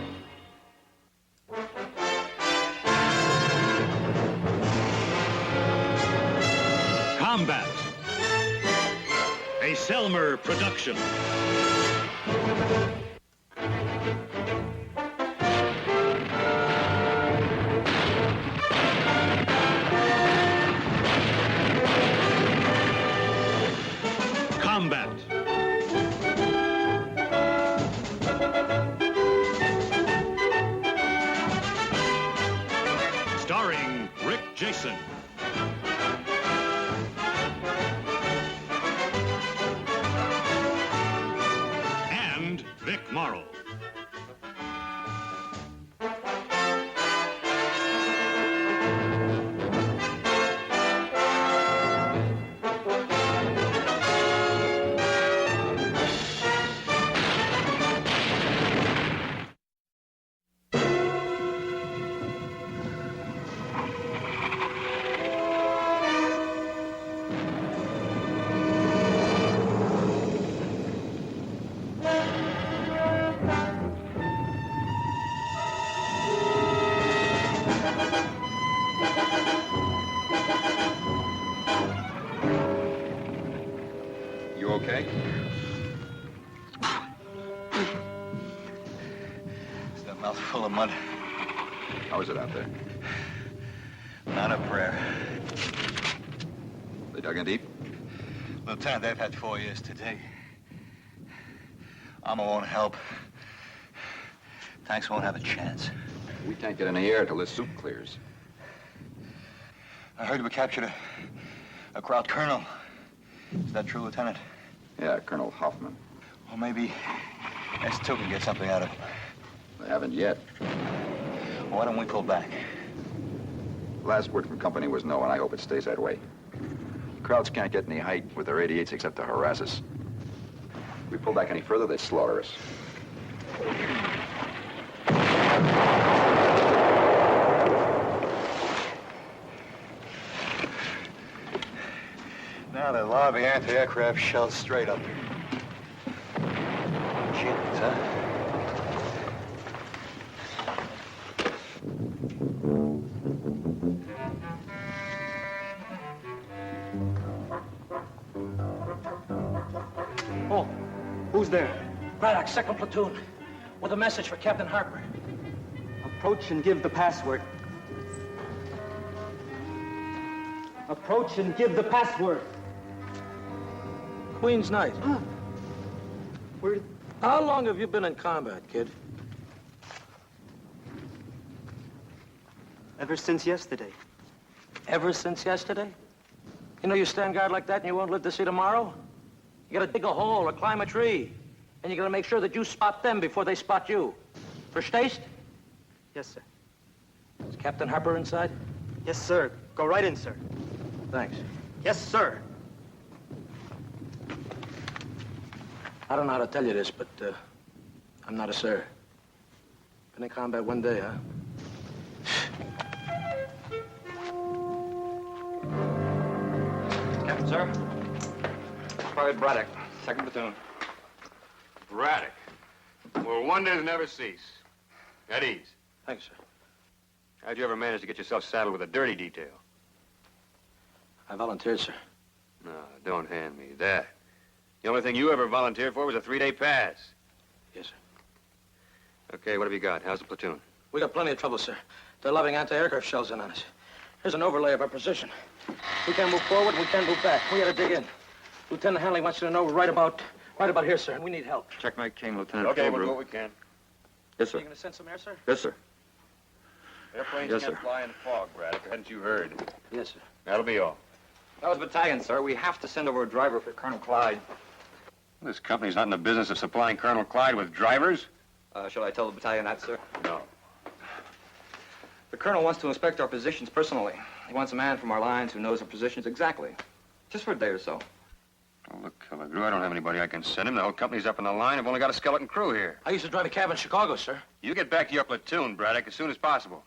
S5: Combat. A Selmer production. Combat. Starring Rick Jason. And Vic Morrow.
S3: You okay?
S8: Is that mouth
S4: Full of mud.
S3: How is it out there?
S4: Not a prayer.
S3: They dug in deep?
S4: Lieutenant, they've had 4 years today. Alma won't help. Tanks won't have a chance.
S3: We can't get any air till this soup clears.
S4: I heard we captured a Kraut colonel. Is that true, Lieutenant?
S3: Yeah, Colonel Hoffman.
S4: Well, maybe S2 can get something out of him.
S3: They haven't yet.
S4: Well, why don't we pull back?
S3: Last word from company was no, and I hope it stays that way. Krauts can't get any height with their 88s except to harass us. If we pull back any further, they slaughter us.
S4: Now they lob the anti-aircraft shells straight up. Chickens, huh?
S11: Oh, who's there? Braddock, 2nd Platoon, with a message for Captain Harper.
S14: Approach and give the password. Approach and give the password.
S11: Queen's Night.
S14: Where?
S11: How long have you been in combat, kid?
S14: Ever since yesterday.
S11: Ever since yesterday? You know you stand guard like that and you won't live to see tomorrow? You gotta dig a hole or climb a tree. And you gotta make sure that you spot them before they spot you. Verstehst?
S14: Yes, sir.
S11: Is Captain Harper inside?
S14: Yes, sir. Go right in, sir.
S11: Thanks.
S14: Yes, sir.
S11: I don't know how to tell you this, but I'm not a sir. Been in combat 1 day, huh?
S15: Captain, sir. Private Braddock, 2nd Platoon.
S2: Braddock. Well, wonders never cease. At ease.
S11: Thanks, sir.
S2: How'd you ever manage to get yourself saddled with a dirty detail?
S11: I volunteered, sir.
S2: No, don't hand me that. The only thing you ever volunteered for was a 3-day pass.
S11: Yes, sir.
S2: Okay, what have you got? How's the platoon?
S11: We got plenty of trouble, sir. They're lobbing anti-aircraft shells in on us. Here's an overlay of our position. We can't move forward, we can't move back. We gotta dig in. Lieutenant Hanley wants you to know we're right about here, sir, and we need help.
S15: Checkmate King, Lieutenant.
S2: Okay, we'll
S15: Kilbrew.
S2: do what we can.
S15: Yes,
S11: Are
S15: sir.
S11: you gonna send some air, sir?
S15: Yes, sir.
S2: Airplanes
S15: Yes,
S2: can't
S15: sir.
S2: fly in fog, Braddock. Hadn't you heard?
S11: Yes, sir.
S2: That'll be all.
S15: That was battalion, sir. We have to send over a driver for Colonel Clyde.
S2: This company's not in the business of supplying Colonel Clyde with drivers.
S15: Shall I tell the battalion that, sir?
S2: No.
S15: The colonel wants to inspect our positions personally. He wants a man from our lines who knows our positions exactly. Just for a day or so.
S2: Oh, look, Killigrew, I don't have anybody I can send him. The whole company's up in the line. I've only got a skeleton crew here.
S11: I used to drive a cab in Chicago, sir.
S2: You get back to your platoon, Braddock, as soon as possible.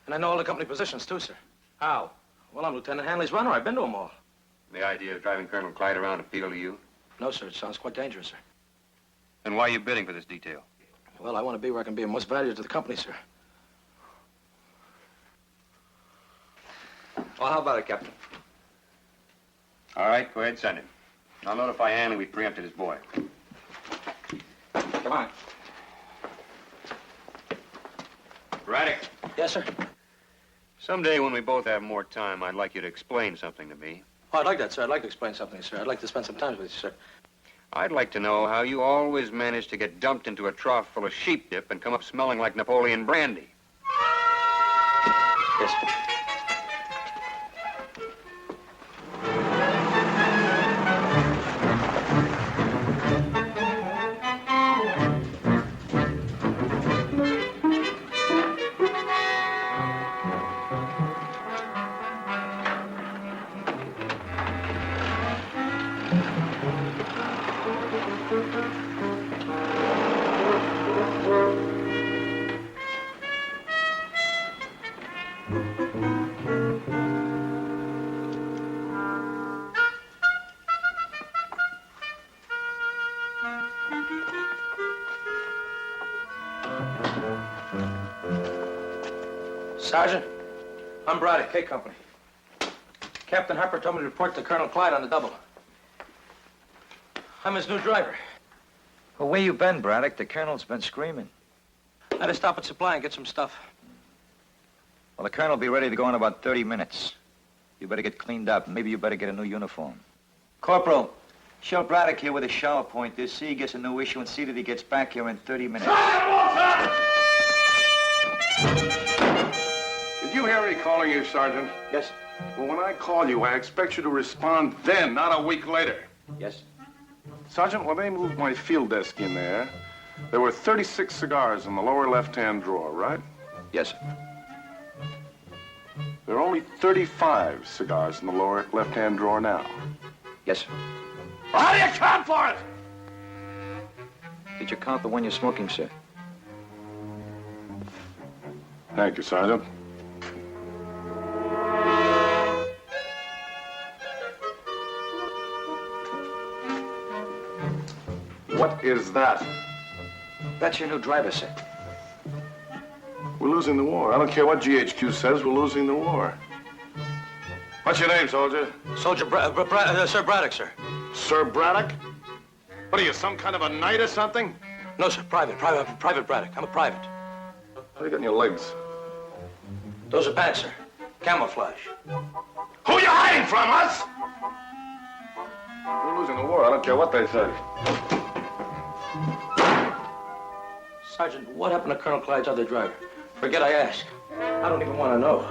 S11: And I know all the company positions, too, sir. How? Well, I'm Lieutenant Hanley's runner. I've been to them all.
S2: The idea of driving Colonel Clyde around appeal to you?
S11: No, sir. It sounds quite dangerous, sir.
S2: Then why are you bidding for this detail?
S11: Well, I want to be where I can be of most value to the company, sir.
S15: Well, how about it, Captain?
S2: All right, go ahead, send him. I'll notify Hanley we preempted his boy.
S15: Come on.
S2: Braddock.
S11: Yes, sir.
S2: Someday when we both have more time, I'd like you to explain something to me.
S11: Oh, I'd like that, sir. I'd like to explain something, sir. I'd like to spend some time with you, sir.
S2: I'd like to know how you always manage to get dumped into a trough full of sheep dip and come up smelling like Napoleon brandy.
S11: Yes, sir. Sergeant, I'm Braddock, K Company. Captain Harper told me to report to Colonel Clyde on the double. I'm his new driver.
S16: Well, where you been, Braddock? The colonel's been screaming.
S11: I had to stop at Supply and get some stuff.
S16: Well, the colonel will be ready to go in about 30 minutes. You better get cleaned up. Maybe you better get a new uniform. Corporal, show Braddock here where the shower point is. See he gets a new issue and see that he gets back here in 30 minutes.
S13: Did you hear me calling you, Sergeant?
S8: Yes.
S13: Well, when I call you, I expect you to respond then, not a week later.
S8: Yes.
S13: Sergeant, when they moved my field desk in there were 36 cigars in the lower left-hand drawer, right?
S8: Yes, sir.
S13: There are only 35 cigars in the lower left-hand drawer now.
S8: Yes, sir.
S13: Well, how do you account for it?
S8: Did you count the one you're smoking, sir?
S13: Thank you, Sergeant. What is that?
S8: That's your new driver, sir.
S13: We're losing the war. I don't care what GHQ says, we're losing the war. What's your name, soldier?
S11: Sir Braddock, sir.
S13: Sir Braddock? What are you, some kind of a knight or something?
S11: No, sir, Private Braddock. I'm a private.
S13: What do you got in your legs?
S11: Those are pants, sir. Camouflage.
S13: Who are you hiding from, us? We're losing the war. I don't care what they say.
S11: Sergeant, what happened to Colonel Clyde's other driver? Forget I asked. I don't even want to know.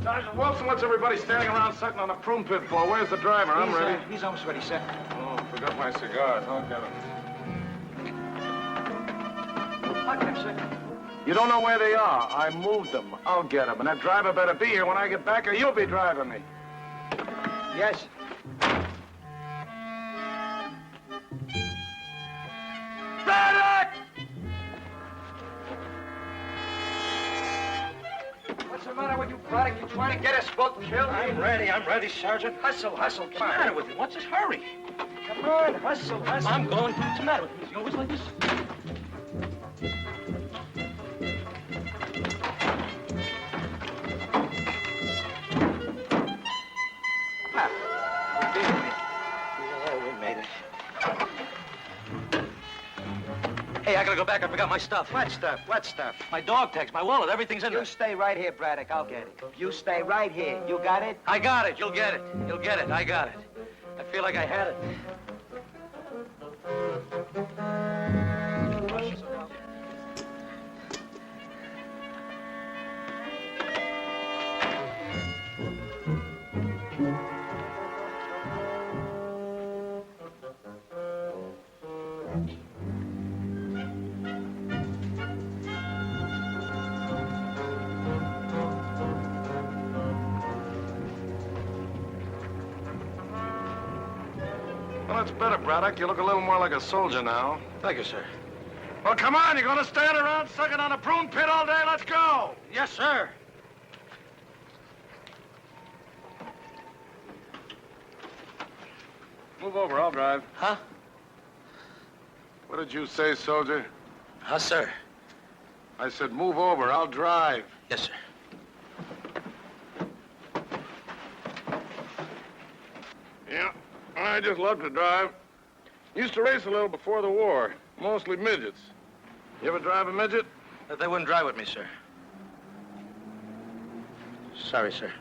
S13: Sergeant Wilson, what's everybody standing around sucking on a prune pit for? Where's the driver? I'm ready.
S8: He's almost ready, sir.
S13: Oh, forgot my cigars. I'll get them.
S8: Lock him, sir.
S13: You don't know where they are. I moved them. I'll get them. And that driver better be here when I get back or you'll be driving me.
S8: Yes.
S13: Braddock!
S8: What's the matter with you, Braddock? You trying to get us both killed?
S11: I'm ready, Sergeant.
S8: Hustle, hustle.
S11: What's the matter with you? What's his hurry?
S8: Come on, hustle, hustle.
S11: I'm going. What's the matter with you? Is he always like this? Hey, I gotta go back. I forgot my stuff.
S8: What stuff? What stuff?
S11: My dog tags, my wallet, everything's in there.
S8: You stay right here, Braddock. I'll get it. You stay right here. You got it?
S11: I got it. You'll get it. You'll get it. I got it. I feel like I had it.
S13: Well, that's better, Braddock. You look a little more like a soldier now.
S11: Thank you, sir.
S13: Well, come on. You're going to stand around sucking on a prune pit all day? Let's go.
S11: Yes, sir.
S13: Move over. I'll drive.
S11: Huh?
S13: What did you say, soldier?
S11: Huh, sir?
S13: I said move over. I'll drive.
S11: Yes, sir.
S13: Yeah, I just love to drive. Used to race a little before the war. Mostly midgets. You ever drive a midget?
S11: They wouldn't drive with me, sir. Sorry, sir.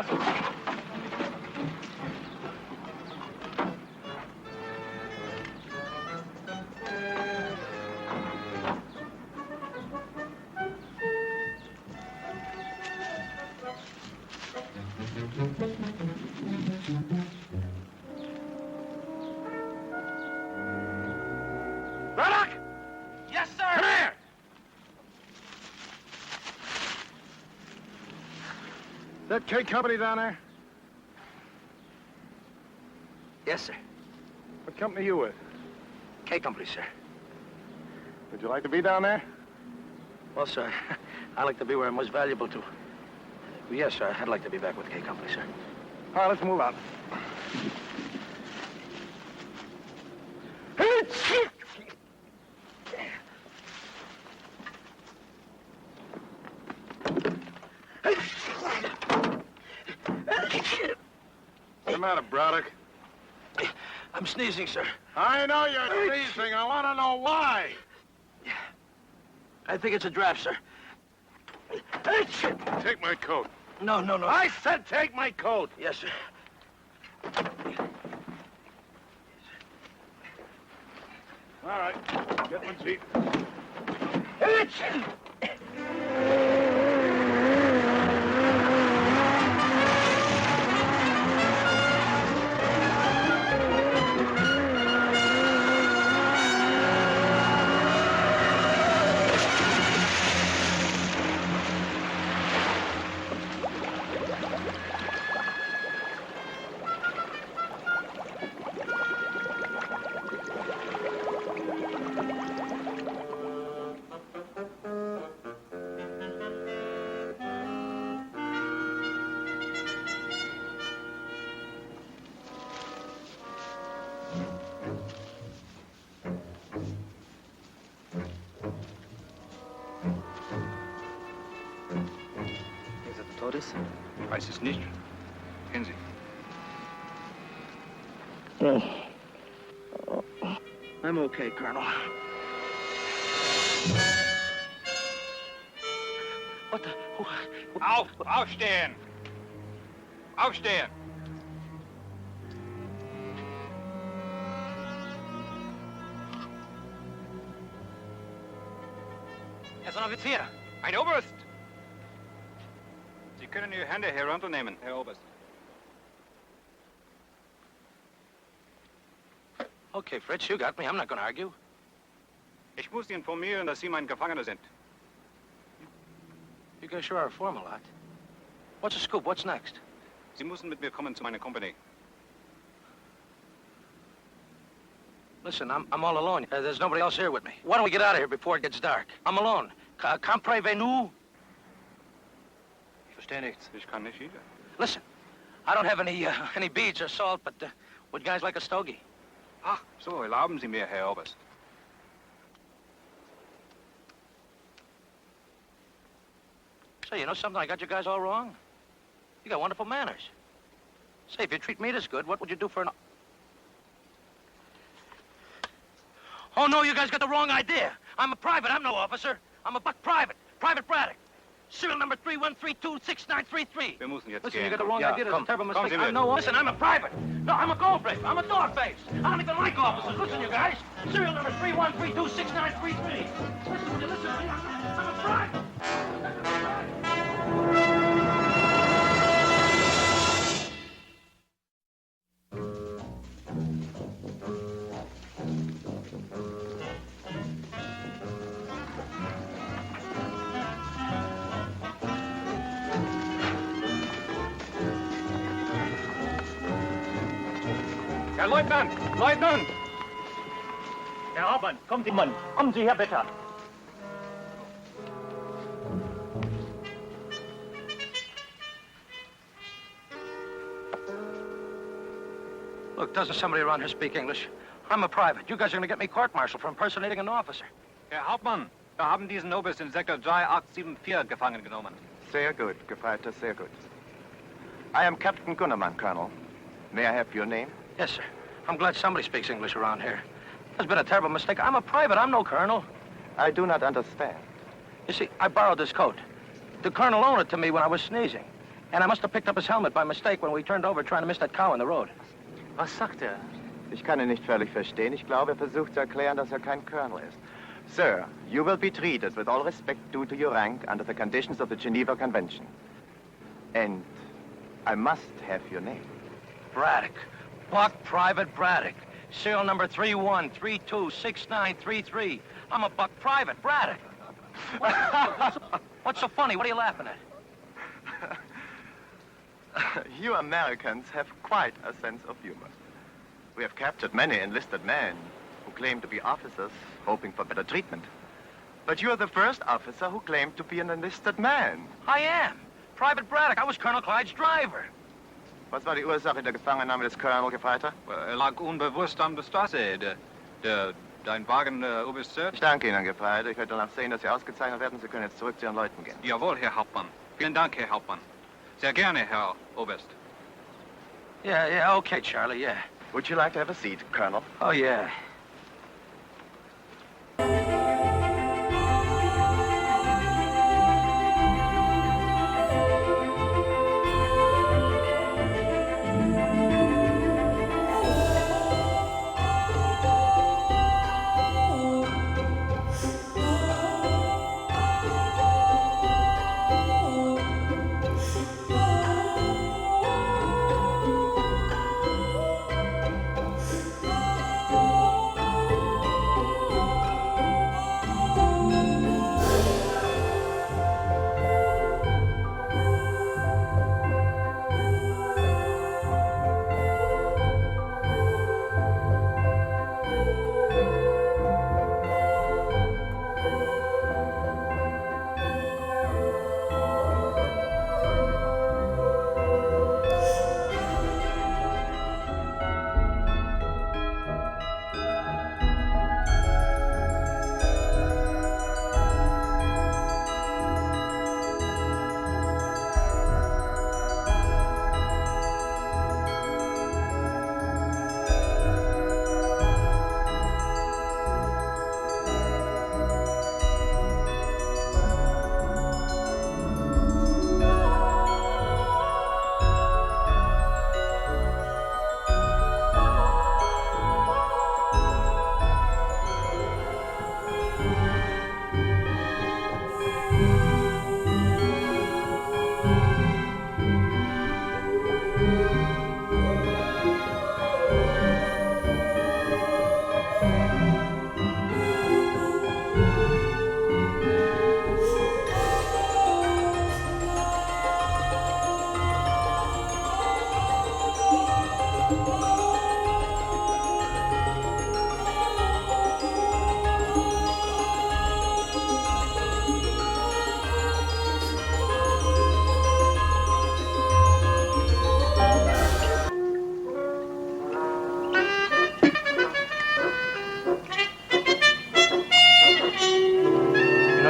S13: glasses. Braddock!
S11: Yes, sir!
S13: Come here! That K Company down there?
S11: Yes, sir.
S13: What company you with?
S11: K Company, sir.
S13: Would you like to be down there?
S11: Well, sir, I like to be where I'm most valuable to. Yes, sir, I'd like to be back with K Company, sir.
S13: All right, let's move on. What's the matter, Braddock?
S11: I'm sneezing, sir.
S13: I know you're sneezing. I want to know why.
S11: I think it's a draft, sir.
S13: Take my coat.
S11: No.
S13: I said take my coat.
S11: Yes, sir.
S13: All right, get my seat.
S15: Todes? Weiß es nicht. Kennen Sie?
S11: I'm okay, Colonel. What the...
S15: Aufstehen! Aufstehen!
S11: Er ist ein Offizier.
S15: Ein Oberst! Sie können Ihre Hände herunternehmen, Herr Oberst.
S11: Okay, Fritz, you got me. I'm not going to argue.
S15: Ich muss Sie informieren, dass Sie mein Gefangener sind.
S11: You guys sure are a formal lot. What's the scoop? What's next?
S15: Sie müssen mit mir kommen zu meiner Company.
S11: Listen, I'm all alone. There's nobody else here with me. Why don't we get out of here before it gets dark? I'm alone. Comprenez-vous?
S15: Ich verstehe nichts. Ich kann nicht either.
S11: Listen, I don't have any beads or salt, but would you guys like a stogie?
S15: Ach, so, erlauben Sie mir, Herr Oberst.
S11: Say, you know something? I got you guys all wrong. You got wonderful manners. Say, if you treat me this good, what would you do for an... Oh, no, you guys got the wrong idea. I'm a private. I'm no officer. I'm a buck private. Private Braddock. Serial number 31326933.
S15: Wir müssen jetzt
S11: Listen,
S15: gehen.
S11: you got the wrong idea. There's a terrible
S15: Kommen
S11: mistake.
S15: Sie
S11: I'm
S15: mit.
S11: no... Listen, I'm a private. No, I'm a gold-face. I'm a dog-face. I don't even like officers. Listen, you guys. Serial number 31326933. Listen, will you listen to me? I'm a private.
S15: Herr Leutnant! Leutnant!
S14: Herr Hauptmann, kommen Sie, Mann. Kommen Sie her, bitte.
S11: Look, doesn't somebody around here speak English? I'm a private. You guys are going to get me court-martialed for impersonating an officer.
S15: Herr Hauptmann, wir haben diesen Oberst in Sektor 3874 gefangen genommen.
S8: Sehr gut, Gefreiter, sehr gut. I am Captain Gunnerman, Colonel. May I have your name?
S11: Yes, sir. I'm glad somebody speaks English around here. There's been a terrible mistake. I'm a private. I'm no colonel.
S8: I do not understand.
S11: You see, I borrowed this coat. The colonel loaned it to me when I was sneezing. And I must have picked up his helmet by mistake when we turned over trying to miss that cow in the road.
S6: Was sagt er?
S8: Ich kann ihn nicht völlig verstehen. Ich glaube, er versucht zu erklären, dass er kein Colonel ist. Sir, you will be treated with all respect due to your rank under the conditions of the Geneva Convention. And I must have your name.
S11: Braddock. Buck Private Braddock. Serial number 31326933. I'm a Buck Private Braddock. What's so funny? What are you laughing at?
S8: You Americans have quite a sense of humor. We have captured many enlisted men who claim to be officers, hoping for better treatment. But you are the first officer who claimed to be an enlisted man.
S11: I am. Private Braddock. I was Colonel Clyde's driver.
S8: Was war die Ursache der Gefangennahme des Colonel, Gefreiter?
S17: Er lag unbewusst an der Straße. Dein Wagen, Oberst Sir?
S8: Ich danke Ihnen, Gefreiter. Ich werde danach sehen, dass Sie ausgezeichnet werden. Sie können jetzt zurück zu Ihren Leuten gehen.
S17: Jawohl, Herr Hauptmann. Vielen Dank, Herr Hauptmann. Sehr gerne, Herr Oberst.
S11: Yeah, okay, Charlie, yeah.
S8: Would you like to have a seat, Colonel?
S11: Oh, yeah.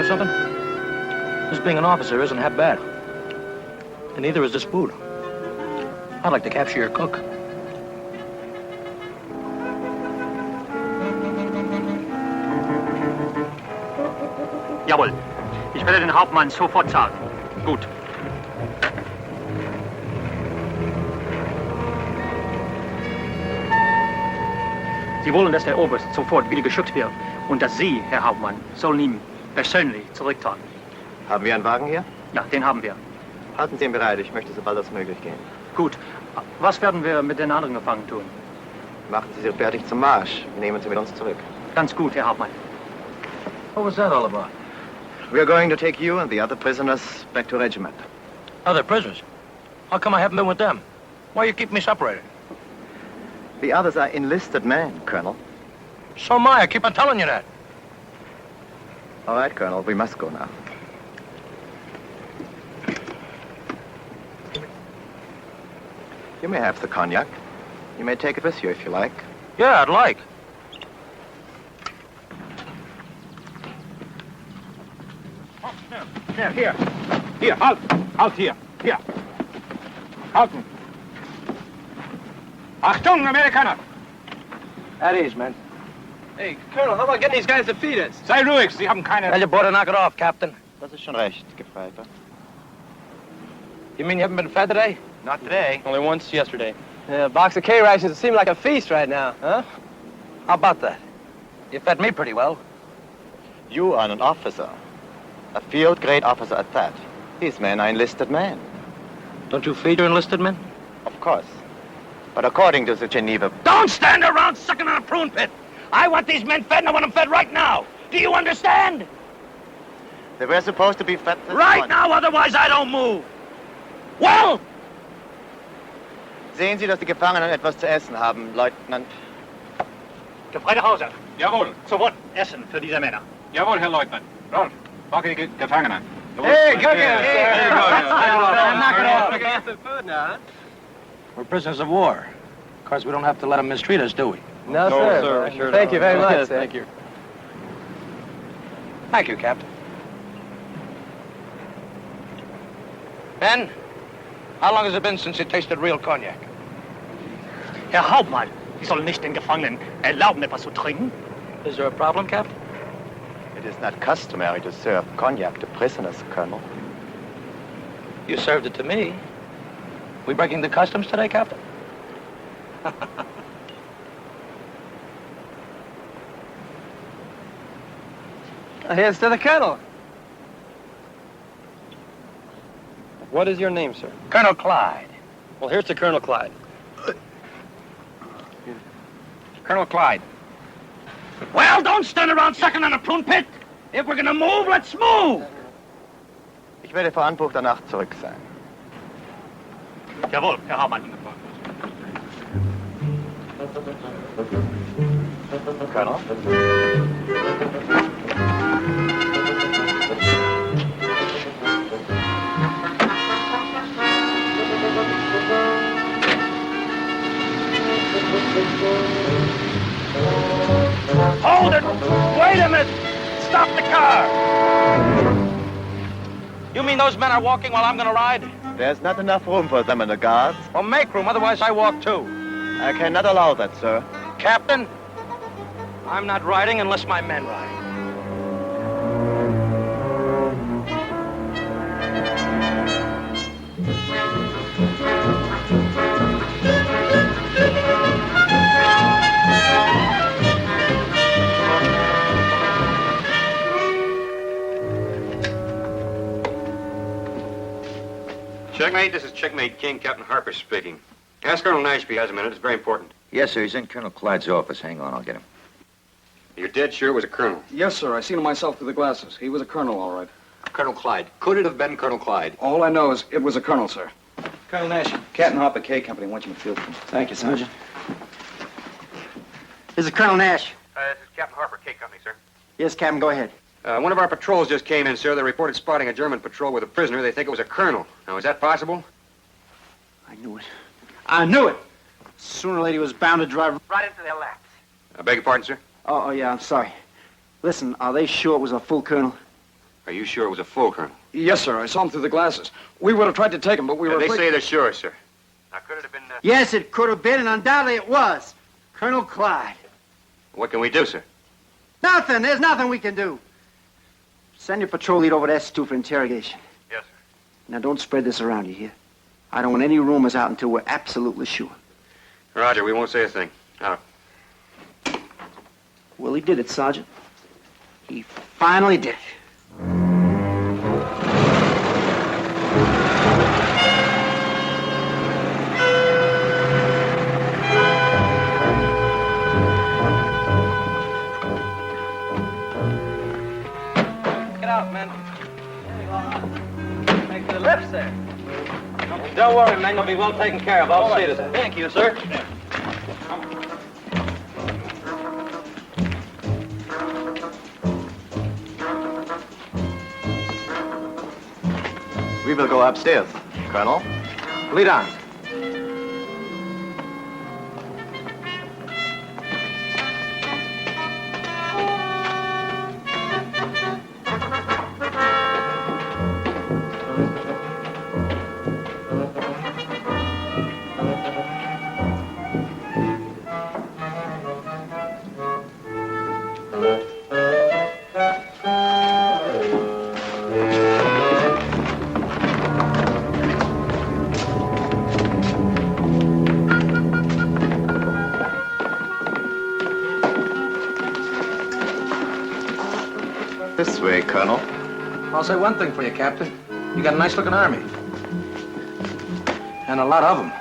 S11: Something? Just being an officer isn't half bad. And neither is this food. I'd like to capture your cook.
S14: Jawohl. Ich werde den Hauptmann sofort sagen. Gut. Sie wollen, dass der Oberst sofort wieder geschützt wird und dass Sie, Herr Hauptmann, sollen ihm persönlich zurücktragen.
S8: Haben wir einen Wagen hier?
S14: Ja, den haben wir.
S8: Halten Sie ihn bereit. Ich möchte so bald als möglich gehen.
S14: Gut. Was werden wir mit den anderen Gefangenen tun?
S8: Machen Sie sich fertig zum Marsch. Nehmen Sie mit uns zurück.
S14: Ganz gut, Herr Hauptmann.
S11: What was that all about?
S8: We're going to take you and the other prisoners back to regiment.
S11: Other prisoners? How come I haven't been with them? Why you keep me separated?
S8: The others are enlisted men, Colonel.
S11: So am I. I keep on telling you that.
S8: All right, Colonel, we must go now. You may have the cognac. You may take it with you if you like.
S11: Yeah, I'd like.
S12: Hier. Hier, halt. Halt hier. Hier. Halten. Achtung, Amerikaner.
S11: At ease, man.
S12: Hey, Colonel, how about getting these guys to feed us? Sei ruhig, Sie haben keine...
S11: Tell your boy to knock it off, Captain.
S8: Das ist schon recht, Gefreiter.
S11: You mean you haven't been fed today?
S8: Not today.
S14: Only once yesterday.
S11: Yeah, a box of K-rations seem like a feast right now, huh? How about that? You fed me pretty well.
S8: You are an officer. A field-grade officer at that. These men are enlisted men.
S11: Don't you feed your enlisted men?
S8: Of course. But according to the Geneva...
S12: Don't stand around sucking on a prune pit. I want these men fed, and I want them fed right now. Do you understand?
S8: They were supposed to be fed this
S12: Right
S8: morning.
S12: now, otherwise I don't move. Well!
S8: Sehen Sie, dass die Gefangenen etwas zu essen haben, Leutnant.
S14: Gefreiter Hauser. Jawohl. Sofort Essen für diese Männer. Jawohl, Herr Leutnant. Rolf, packe die Gefangenen.
S11: Hey, good
S14: Hey,
S11: Hey,
S12: knock it off.
S11: Get some food now, huh? We're prisoners of war. Of course, we don't have to let them mistreat us, do we?
S14: No, sir. Sure
S11: Thank you very much,
S14: Yes,
S11: sir.
S14: thank you.
S11: Thank you, Captain. Ben, how long has it been since you tasted real cognac?
S14: Herr Hauptmann, Sie sollen nicht den Gefangenen erlauben, etwas zu trinken.
S11: Is there a problem, Captain?
S8: It is not customary to serve cognac to prisoners, Colonel.
S11: You served it to me. We breaking the customs today, Captain? Here's to the Colonel.
S14: What is your name, sir?
S11: Colonel Clyde.
S14: Well, here's to Colonel Clyde.
S11: Colonel Clyde.
S12: Well, don't stand around sucking on a prune pit. If we're gonna move, let's move.
S8: Ich werde vor Anbruch der Nacht zurück sein.
S14: Jawohl, Herr Hauptmann.
S8: Colonel?
S12: Hold it! Wait a minute! Stop the car! You mean those men are walking while I'm gonna ride?
S8: There's not enough room for them in the guards.
S11: Well, make room, otherwise I walk too.
S8: I cannot allow that, sir.
S11: Captain, I'm not riding unless my men ride.
S18: Checkmate, this is Checkmate King, Captain Harper speaking. Ask Colonel Nash if he has a minute. It's very important.
S16: Yes, sir. He's in Colonel Clyde's office. Hang on, I'll get him.
S18: You're dead sure it was a colonel?
S19: Yes, sir. I seen him myself through the glasses. He was a colonel, all right.
S18: Colonel Clyde. Could it have been Colonel Clyde?
S19: All I know is it was a colonel, sir.
S15: Colonel Nash, Captain Harper K Company wants you in the field.
S19: Thank you, Sergeant.
S20: This is Colonel Nash.
S18: This is Captain Harper, K Company, sir.
S20: Yes, Captain, go ahead.
S18: One of our patrols just came in, sir. They reported spotting a German patrol with a prisoner. They think it was a colonel. Now, is that possible?
S20: I knew it. I knew it! Sooner or later, he was bound to drive right into their laps.
S18: I beg your pardon, sir?
S20: Oh, yeah, I'm sorry. Listen, are they sure it was a full colonel?
S18: Are you sure it was a full colonel?
S19: Yes, sir. I saw him through the glasses. We would have tried to take him, but we were
S18: They
S19: afraid...
S18: say they're sure, sir. Now, could it have been...
S20: Yes, it could have been, and undoubtedly it was. Colonel Clyde.
S18: What can we do, sir?
S20: Nothing. There's nothing we can do. Send your patrol lead over to S2 for interrogation.
S18: Yes, sir.
S20: Now, don't spread this around, you hear? I don't want any rumors out until we're absolutely sure.
S18: Roger, we won't say a thing. Out.
S20: Well, he did it, Sergeant. He finally did it.
S11: Get out, men. Make the lips there. Don't worry, men. You'll be well taken care of. I'll see to that. Thank you, sir.
S8: We will go upstairs, Colonel.
S20: Lead on.
S11: I'll say one thing for you, Captain. You got a nice-looking army. And a lot of them.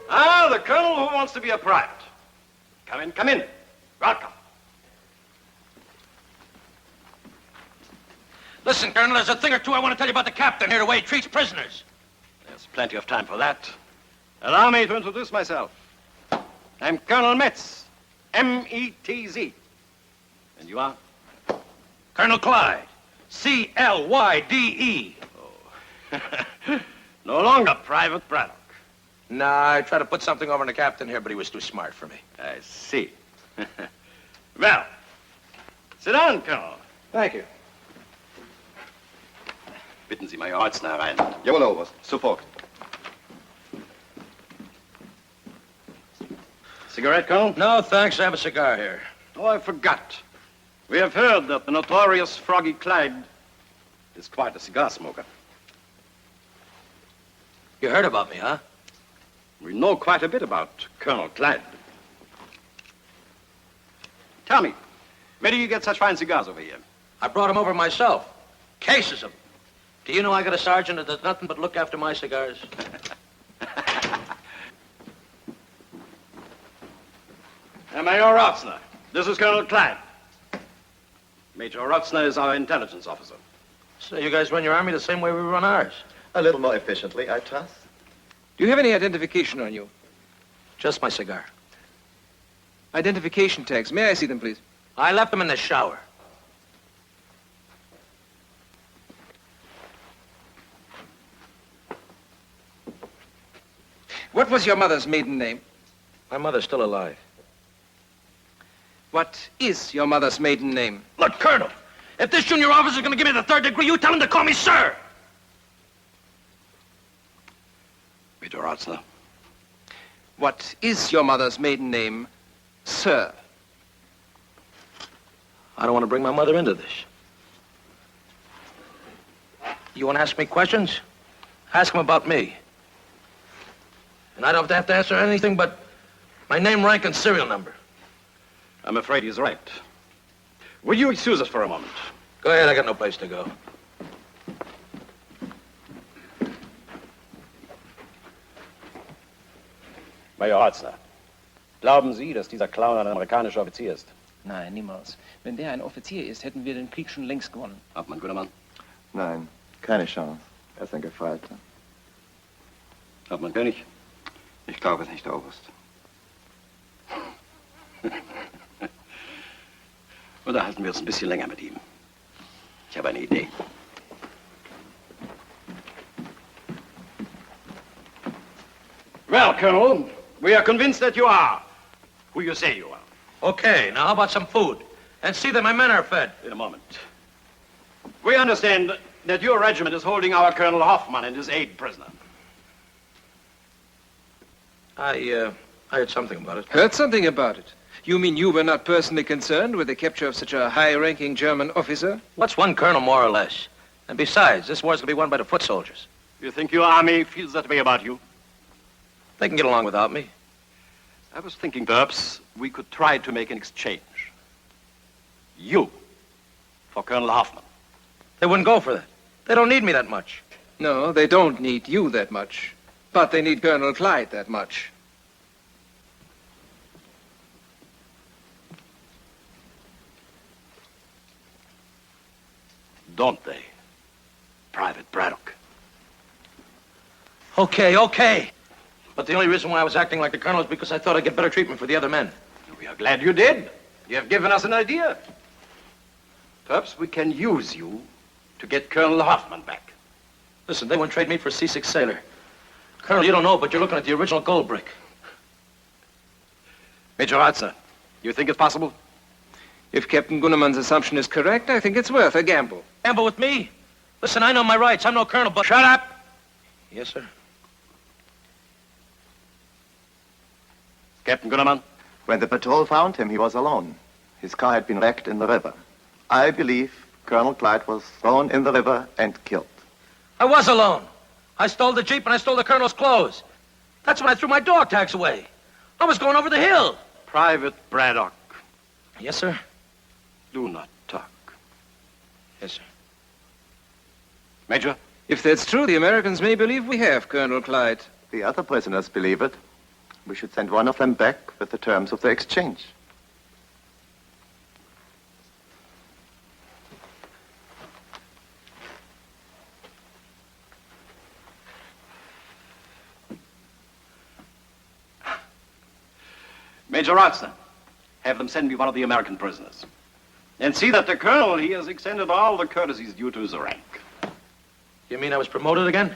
S18: Ah, the colonel who wants to be a private. Come in, come in. Welcome.
S11: Listen, Colonel, there's a thing or two I want to tell you about the captain here, the way he treats prisoners.
S18: There's plenty of time for that. Allow me to introduce myself. I'm Colonel Metz, M-E-T-Z. And you are?
S11: Colonel Clyde, C-L-Y-D-E.
S18: No longer Private Braddock.
S11: Nah, I tried to put something over on the captain here, but he was too smart for me.
S18: I see. Well, sit down, Colonel.
S11: Thank you.
S18: Bitten Sie Major Holzner herein. Jawohl, Oberst. Sofort. Cigarette, Colonel?
S11: No, thanks. I have a cigar here.
S18: Oh, I forgot. We have heard that the notorious Froggy Clyde is quite a cigar smoker.
S11: You heard about me, huh?
S18: We know quite a bit about Colonel Clyde. Tell me, where do you get such fine cigars over here?
S11: I brought them over myself. Cases of them. Do you know I got a sergeant that does nothing but look after my cigars?
S18: Major Rotzner, this is Colonel Clyde. Major Rotzner is our intelligence officer.
S11: So you guys run your army the same way we run ours?
S16: A little more efficiently, I trust.
S19: Do you have any identification on you?
S11: Just my cigar.
S19: Identification tags. May I see them, please?
S11: I left them in the shower.
S19: What was your mother's maiden name?
S11: My mother's still alive.
S19: What is your mother's maiden name?
S11: Look, Colonel, if this junior officer's going to give me the 3rd degree, you tell him to call me sir.
S18: Major Rotzner.
S19: What is your mother's maiden name, sir?
S11: I don't want to bring my mother into this. You want to ask me questions? Ask him about me. And I don't have to answer anything but my name, rank, and serial number.
S18: I'm afraid he's right. Will you excuse us for a moment?
S11: Go ahead, I got no place to go.
S18: Major Holzner, glauben Sie, dass dieser Clown ein amerikanischer Offizier ist?
S19: Nein, niemals. Wenn der ein Offizier ist, hätten wir den Krieg schon längst gewonnen.
S18: Hauptmann Gunnermann.
S21: Nein, keine Chance. Er ist ein Gefeiter.
S18: Hauptmann König. Ich glaube es nicht, Oberst. Unterhalten wir uns ein bisschen länger mit ihm. Ich habe eine Idee. Well, Colonel, we are convinced that you are who you say you are.
S11: Okay, now how about some food? And see that my men are fed.
S18: In a moment. We understand that your regiment is holding our Colonel Hoffman and his aide prisoner.
S11: I heard something about it.
S19: Heard something about it? You mean you were not personally concerned with the capture of such a high-ranking German officer?
S11: What's one colonel, more or less? And besides, this war's going to be won by the foot soldiers.
S18: You think your army feels that way about you?
S11: They can get along without me.
S18: I was thinking perhaps we could try to make an exchange. You for Colonel Hoffman.
S11: They wouldn't go for that. They don't need me that much.
S19: No, they don't need you that much. But they need Colonel Clyde that much.
S18: Don't they, Private Braddock?
S11: Okay. But the only reason why I was acting like the colonel is because I thought I'd get better treatment for the other men.
S18: We are glad you did. You have given us an idea. Perhaps we can use you to get Colonel Hoffman back.
S11: Listen, they wouldn't trade me for a C6 sailor. Colonel, you don't know, but you're looking at the original gold brick.
S18: Major Rotzner, you think it's possible?
S19: If Captain Gunnermann's assumption is correct, I think it's worth a gamble.
S11: Gamble with me? Listen, I know my rights. I'm no colonel, but... Shut up! Yes, sir.
S18: Captain Gunnermann?
S21: When the patrol found him, he was alone. His car had been wrecked in the river. I believe Colonel Clyde was thrown in the river and killed.
S11: I was alone. I stole the Jeep and I stole the Colonel's clothes. That's when I threw my dog tags away. I was going over the hill.
S18: Private Braddock,
S11: Yes, sir.
S18: do not talk.
S11: Yes, sir.
S18: Major?
S19: If that's true, the Americans may believe we have Colonel Clyde.
S21: The other prisoners believe it. We should send one of them back with the terms of the exchange.
S18: Major Roxton, have them send me one of the American prisoners. And see that the colonel, he has extended all the courtesies due to his rank.
S11: You mean I was promoted again?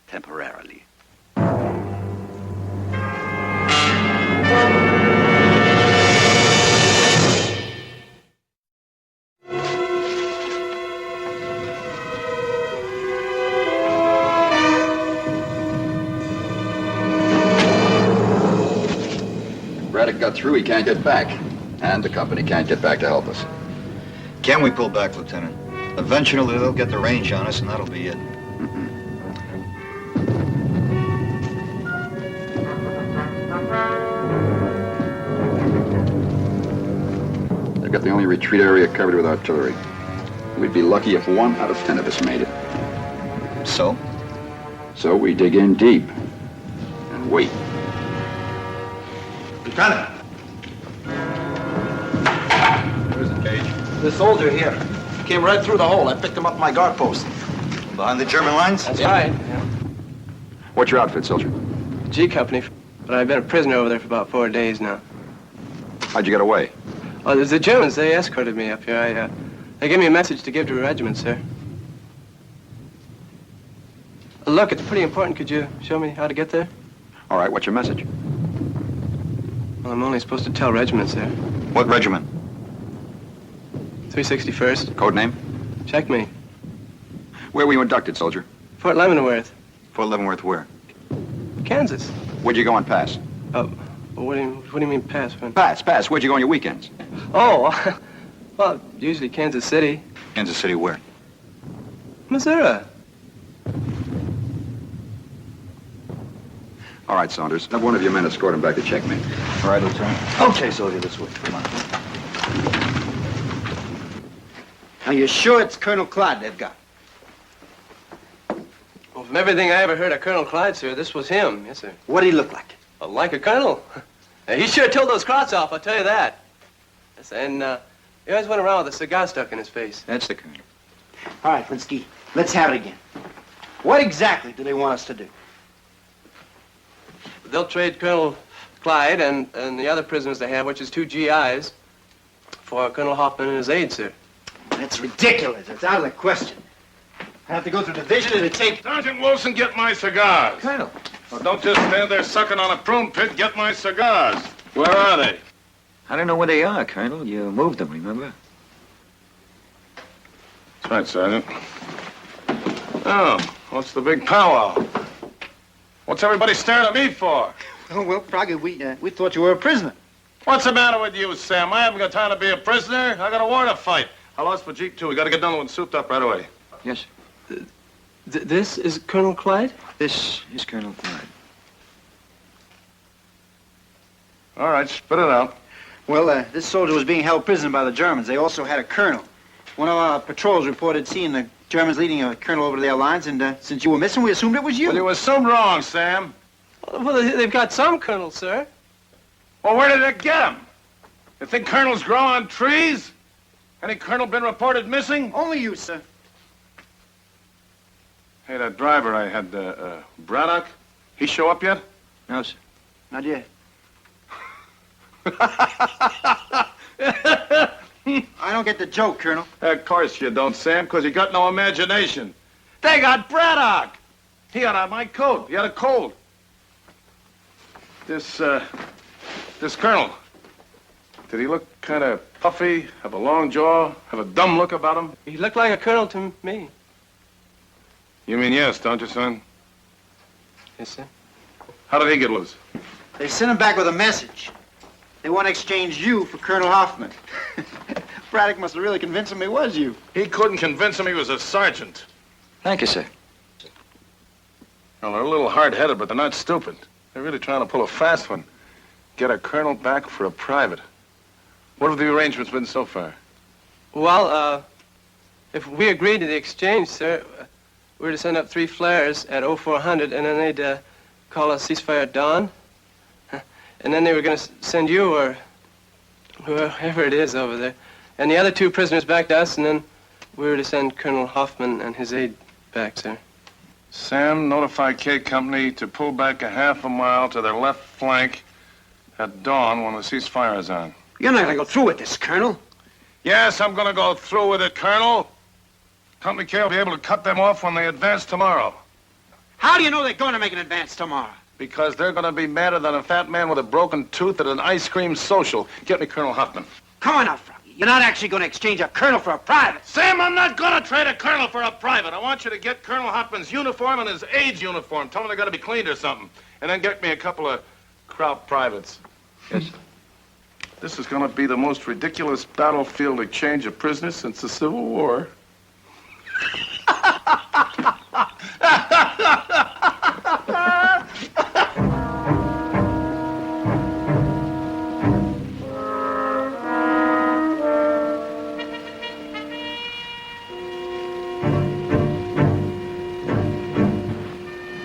S18: Temporarily.
S3: Braddock got through, he can't get back. And the company can't get back to help us.
S4: Can we pull back, Lieutenant? Eventually, they'll get the range on us, and that'll be it.
S3: They've got the only retreat area covered with artillery. We'd be lucky if 1 out of 10 of us made it.
S4: So?
S3: So we dig in deep and wait.
S21: Lieutenant!
S10: Where's the cage?
S21: The soldier here. Came right through the hole. I picked him up at my guard post.
S4: Behind the German lines?
S21: That's right.
S3: What's your outfit, soldier?
S7: G Company, but I've been a prisoner over there for about 4 days now.
S3: How'd you get away?
S7: Oh, there's the Germans. They escorted me up here. They gave me a message to give to a regiment, sir. Look, it's pretty important. Could you show me how to get there?
S3: All right, what's your message?
S7: Well, I'm only supposed to tell regiments, sir.
S4: What regiment?
S7: 361st.
S3: Code name?
S7: Checkmate.
S3: Where were you inducted, soldier?
S7: Fort Leavenworth,
S4: Fort Leavenworth where?
S7: Kansas.
S3: Where'd you go on pass?
S7: What do you mean pass?
S3: Pass. Where'd you go on your weekends?
S7: Oh, well, usually Kansas City.
S4: Kansas City where?
S7: Missouri.
S3: All right, Saunders. Have one of your men escort him back to checkmate.
S4: All right, Lieutenant.
S21: Okay, soldier, this way. Come on. Are you sure it's Colonel Clyde they've got?
S7: Well, from everything I ever heard of Colonel Clyde, sir, this was him. Yes, sir.
S21: What'd he look like?
S7: Like a colonel. He sure tilled those Krauts off, I'll tell you that. Yes, and he always went around with a cigar stuck in his face.
S4: That's the colonel.
S21: All right, Frinsky, let's have it again. What exactly do they want us to do?
S7: They'll trade Colonel Clyde and the other prisoners they have, which is 2 GIs, for Colonel Hoffman and his aides, sir.
S21: That's ridiculous. It's out of the question. I have to go through division and take...
S13: Sergeant Wilson, get my cigars.
S21: Colonel.
S13: Well, don't just stand there sucking on a prune pit. Get my cigars. Where are they?
S16: I don't know where they are, Colonel. You moved them, remember?
S13: That's right, Sergeant. Oh, what's the big powwow? What's everybody staring at me for?
S21: Oh, well, Froggy, we thought you were a prisoner.
S13: What's the matter with you, Sam? I haven't got time to be a prisoner. I got a war to fight. I lost my Jeep, too. We got to get done with souped up right away.
S7: Yes. This is Colonel Clyde?
S4: This is Colonel Clyde.
S13: All right, spit it out.
S21: Well, this soldier was being held prisoner by the Germans. They also had a colonel. One of our patrols reported seeing the Germans leading a colonel over their lines, and since you were missing, we assumed it was you.
S13: Well, you assumed wrong, Sam.
S7: Well, they've got some colonels, sir.
S13: Well, where did they get them? You think colonels grow on trees? Any colonel been reported missing?
S21: Only you, sir.
S13: Hey, that driver I had, Braddock, he show up yet?
S21: No, sir. Not yet. I don't get the joke, Colonel.
S13: Of course you don't, Sam, because you got no imagination. They got Braddock. He got out my coat. He had a cold. This colonel, did he look kind of puffy, have a long jaw, have a dumb look about him?
S7: He looked like a colonel to me.
S13: You mean yes, don't you, son?
S7: Yes, sir.
S13: How did he get loose?
S21: They sent him back with a message. They want to exchange you for Colonel Hoffman. Braddock must have really convinced him he was you.
S13: He couldn't convince him he was a sergeant.
S15: Thank you, sir.
S13: Well, they're a little hard-headed, but they're not stupid. They're really trying to pull a fast one. Get a colonel back for a private. What have the arrangements been so far?
S7: Well, if we agreed to the exchange, sir, we're to send up 3 flares at 0400, and then they'd call a ceasefire at dawn. And then they were going to send you or whoever it is over there. And the other 2 prisoners back to us, and then we were to send Colonel Hoffman and his aide back, sir.
S13: Sam, notify K Company to pull back a half a mile to their left flank at dawn when the ceasefire is on.
S20: You're not going to go through with this, Colonel.
S13: Yes, I'm going to go through with it, Colonel. Company K will be able to cut them off when they advance tomorrow.
S20: How do you know they're going to make an advance tomorrow?
S13: Because they're going to be madder than a fat man with a broken tooth at an ice cream social. Get me Colonel Hoffman.
S20: Come on now, Froggy. You're not actually going to exchange a colonel for a private.
S13: Sam, I'm not going to trade a colonel for a private. I want you to get Colonel Hoffman's uniform and his aide's uniform. Tell them they're going to be cleaned or something. And then get me a couple of Kraut privates.
S15: Yes, sir.
S13: This is going to be the most ridiculous battlefield exchange of prisoners since the Civil War.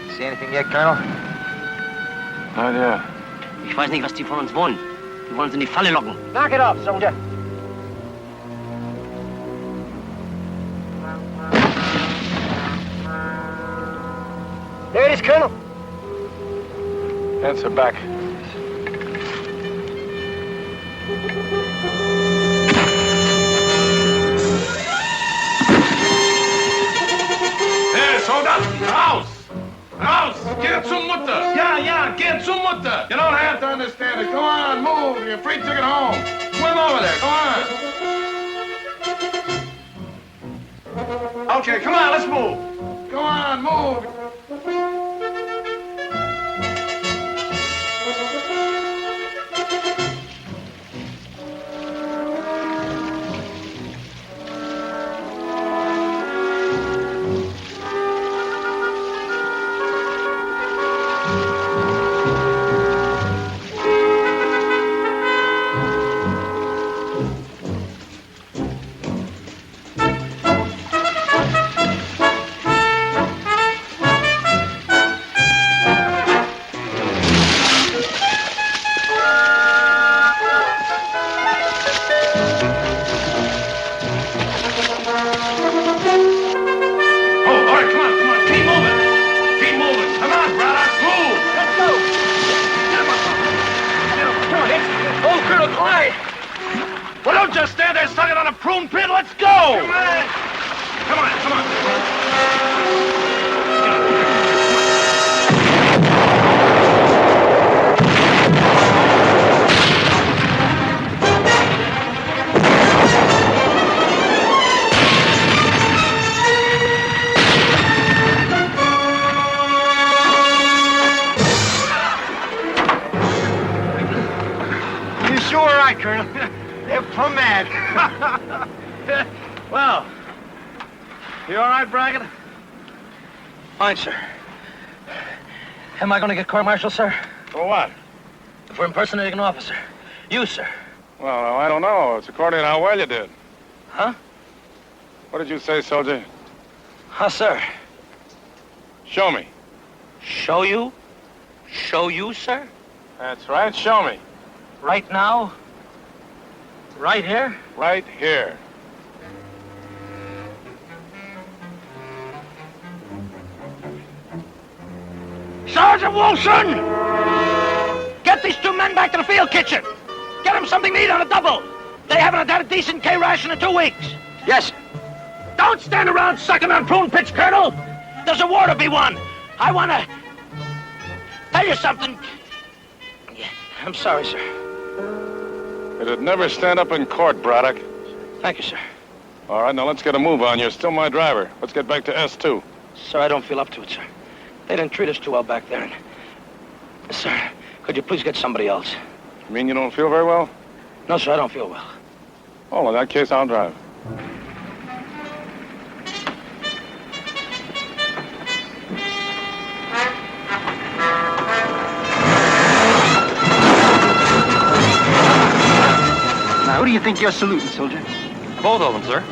S16: See anything yet, Colonel?
S13: Not yet.
S6: Ich weiß nicht, was die von uns wollen. Die wollen uns in die Falle locken.
S11: Knock it off, soldier. There it is, Colonel.
S13: Answer back. Hey, soldat! Raus! Raus! Get some Mutter! Yeah, get some Mutter! You don't have to understand it. Go on, move. You're free ticket home. Swim over there. Go on. Okay, come on, let's move. Go on, move.
S11: Well, you all right, Brackett?
S15: Fine, sir. Am I going to get court-martialed, sir?
S13: For what?
S15: For impersonating an officer. You, sir.
S13: Well, I don't know. It's according to how well you did.
S15: Huh?
S13: What did you say, soldier?
S15: Huh, sir?
S13: Show me.
S15: Show you? Show you, sir?
S13: That's right. Show me.
S15: Right now? Right here?
S13: Right here.
S11: Sergeant Wilson! Get these 2 men back to the field kitchen. Get them something to eat on a double. They haven't had a decent K ration in 2 weeks.
S15: Yes, sir.
S11: Don't stand around sucking on prune pitch, Colonel. There's a war to be won. I want to tell you something. Yeah, I'm sorry, sir.
S13: It'd never stand up in court, Braddock.
S15: Thank you, sir.
S13: All right, now let's get a move on. You're still my driver. Let's get back to S2.
S15: Sir, I don't feel up to it, sir. They didn't treat us too well back there. And... Sir, could you please get somebody else?
S13: You mean you don't feel very well?
S15: No, sir, I don't feel well.
S13: Oh, in that case, I'll drive.
S21: Now, who do you think you're saluting, soldier?
S1: Both of them, sir.